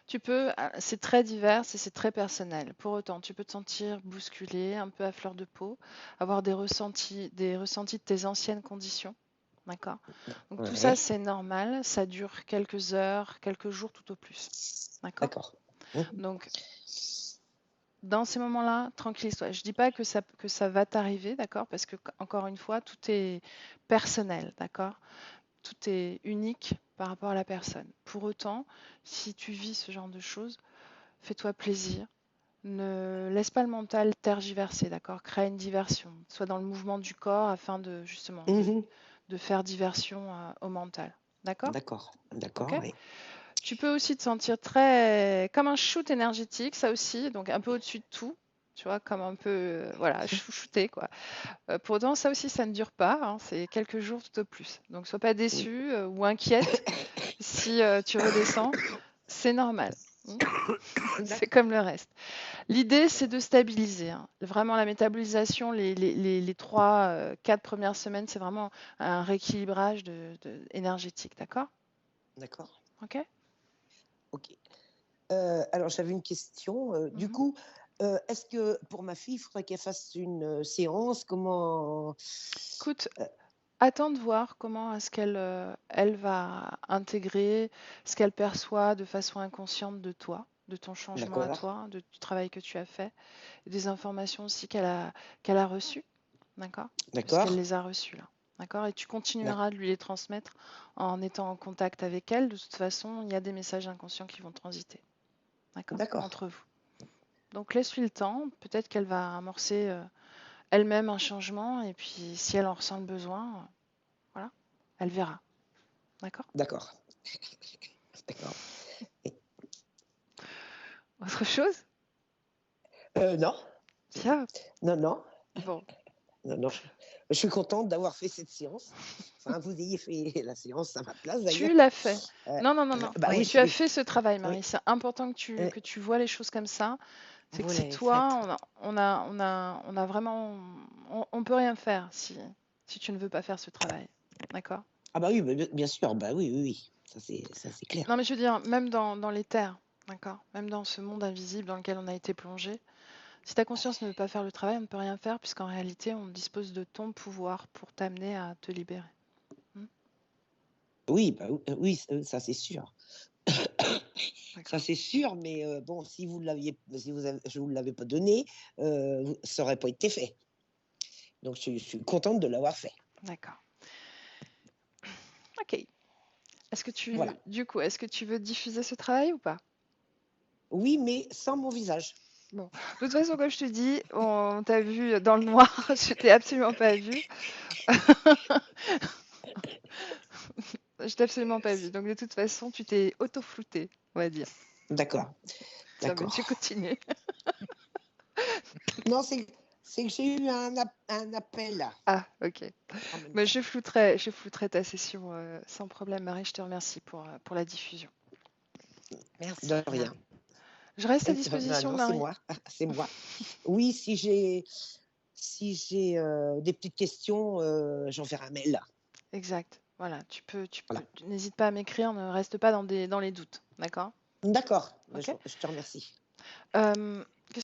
Tu peux, c'est très divers et c'est très personnel. Pour autant, tu peux te sentir bousculé, un peu à fleur de peau, avoir des ressentis de tes anciennes conditions. D'accord? Donc tout ça, c'est normal. Ça dure quelques heures, quelques jours tout au plus. D'accord? D'accord. Donc, dans ces moments-là, tranquillise-toi. Je ne dis pas que ça va t'arriver, d'accord? Parce que, encore une fois, tout est personnel, d'accord? Tout est unique par rapport à la personne. Pour autant, si tu vis ce genre de choses, fais-toi plaisir. Ne laisse pas le mental tergiverser, d'accord? Crée une diversion. Sois dans le mouvement du corps afin de, justement, de faire diversion au mental. D'accord? D'accord. Ok? Oui. Tu peux aussi te sentir très comme un shoot énergétique, ça aussi, donc un peu au-dessus de tout, tu vois, comme un peu, voilà, chouchouté, quoi. Pour autant, ça aussi, ça ne dure pas, c'est quelques jours tout au plus. Donc, sois pas déçu ou inquiète si tu redescends, c'est normal. C'est comme le reste. L'idée, c'est de stabiliser. Vraiment, la métabolisation, les 3-4 premières semaines, c'est vraiment un rééquilibrage énergétique, d'accord? D'accord. Ok? Ok. Alors, j'avais une question. Du coup, est-ce que pour ma fille, il faudrait qu'elle fasse une séance? Comment? Écoute, attends de voir comment est-ce qu'elle elle va intégrer ce qu'elle perçoit de façon inconsciente de toi. de ton changement à D'accord. toi, du travail que tu as fait, et des informations aussi qu'elle a reçues, d'accord? Puisqu'elle D'accord. les a reçues là, d'accord? Et tu D'ac- continueras de lui les transmettre en étant en contact avec elle. De toute façon, il y a des messages inconscients qui vont transiter, d'accord? D'accord. Entre vous. Donc laisse-lui le temps, peut-être qu'elle va amorcer elle-même un changement, et puis si elle en ressent le besoin, voilà, elle verra, d'accord? D'accord. D'accord. Autre chose? Non, Bien, non, non, bon. non, non. Je suis contente d'avoir fait cette séance. Enfin, vous ayez fait la séance à ma place d'ailleurs. Tu l'as fait. Euh, Non, non, non, non. bah Oui, oui, Tu as oui, fait ce travail, oui. Marie. C'est important que tu, euh, que tu vois les choses comme ça. C'est que vous c'est l'avez faite. toi. On a vraiment. On peut rien faire si tu ne veux pas faire ce travail. D'accord? Ah bah oui, bien sûr. Bah oui, oui, oui. Ça c'est clair. Non, mais je veux dire, même dans les terres, d'accord? Même dans ce monde invisible dans lequel on a été plongé, si ta conscience ne veut pas faire le travail, on ne peut rien faire, puisqu'en réalité, on dispose de ton pouvoir pour t'amener à te libérer. Oui, bah oui, ça c'est sûr. Ça D'accord? c'est sûr, mais bon, si je vous l'avais pas donné, ça aurait pas été fait. Donc je suis contente de l'avoir fait. D'accord. Ok. Voilà. Du coup, est-ce que tu veux diffuser ce travail ou pas? Oui, mais sans mon visage. Bon, de toute façon, comme je te dis, on t'a vu dans le noir, je t'ai absolument pas vu. Je t'ai absolument pas vu. Donc de toute façon, tu t'es auto-flouté, on va dire. D'accord, Tiens, mais tu d'accord. continues. Non, c'est que j'ai eu un appel là, Ah, ok. en même Mais temps. je flouterai ta session sans problème, Marie. Je te remercie pour la diffusion. Merci, De rien. Marie. Je reste à Non, disposition, non, c'est Marie. moi. C'est moi. Oui, si j'ai des petites questions, j'enverrai un mail. Exact. Voilà, Voilà. n'hésite pas à m'écrire, ne reste pas dans les doutes. D'accord? D'accord. Ok? Je te remercie.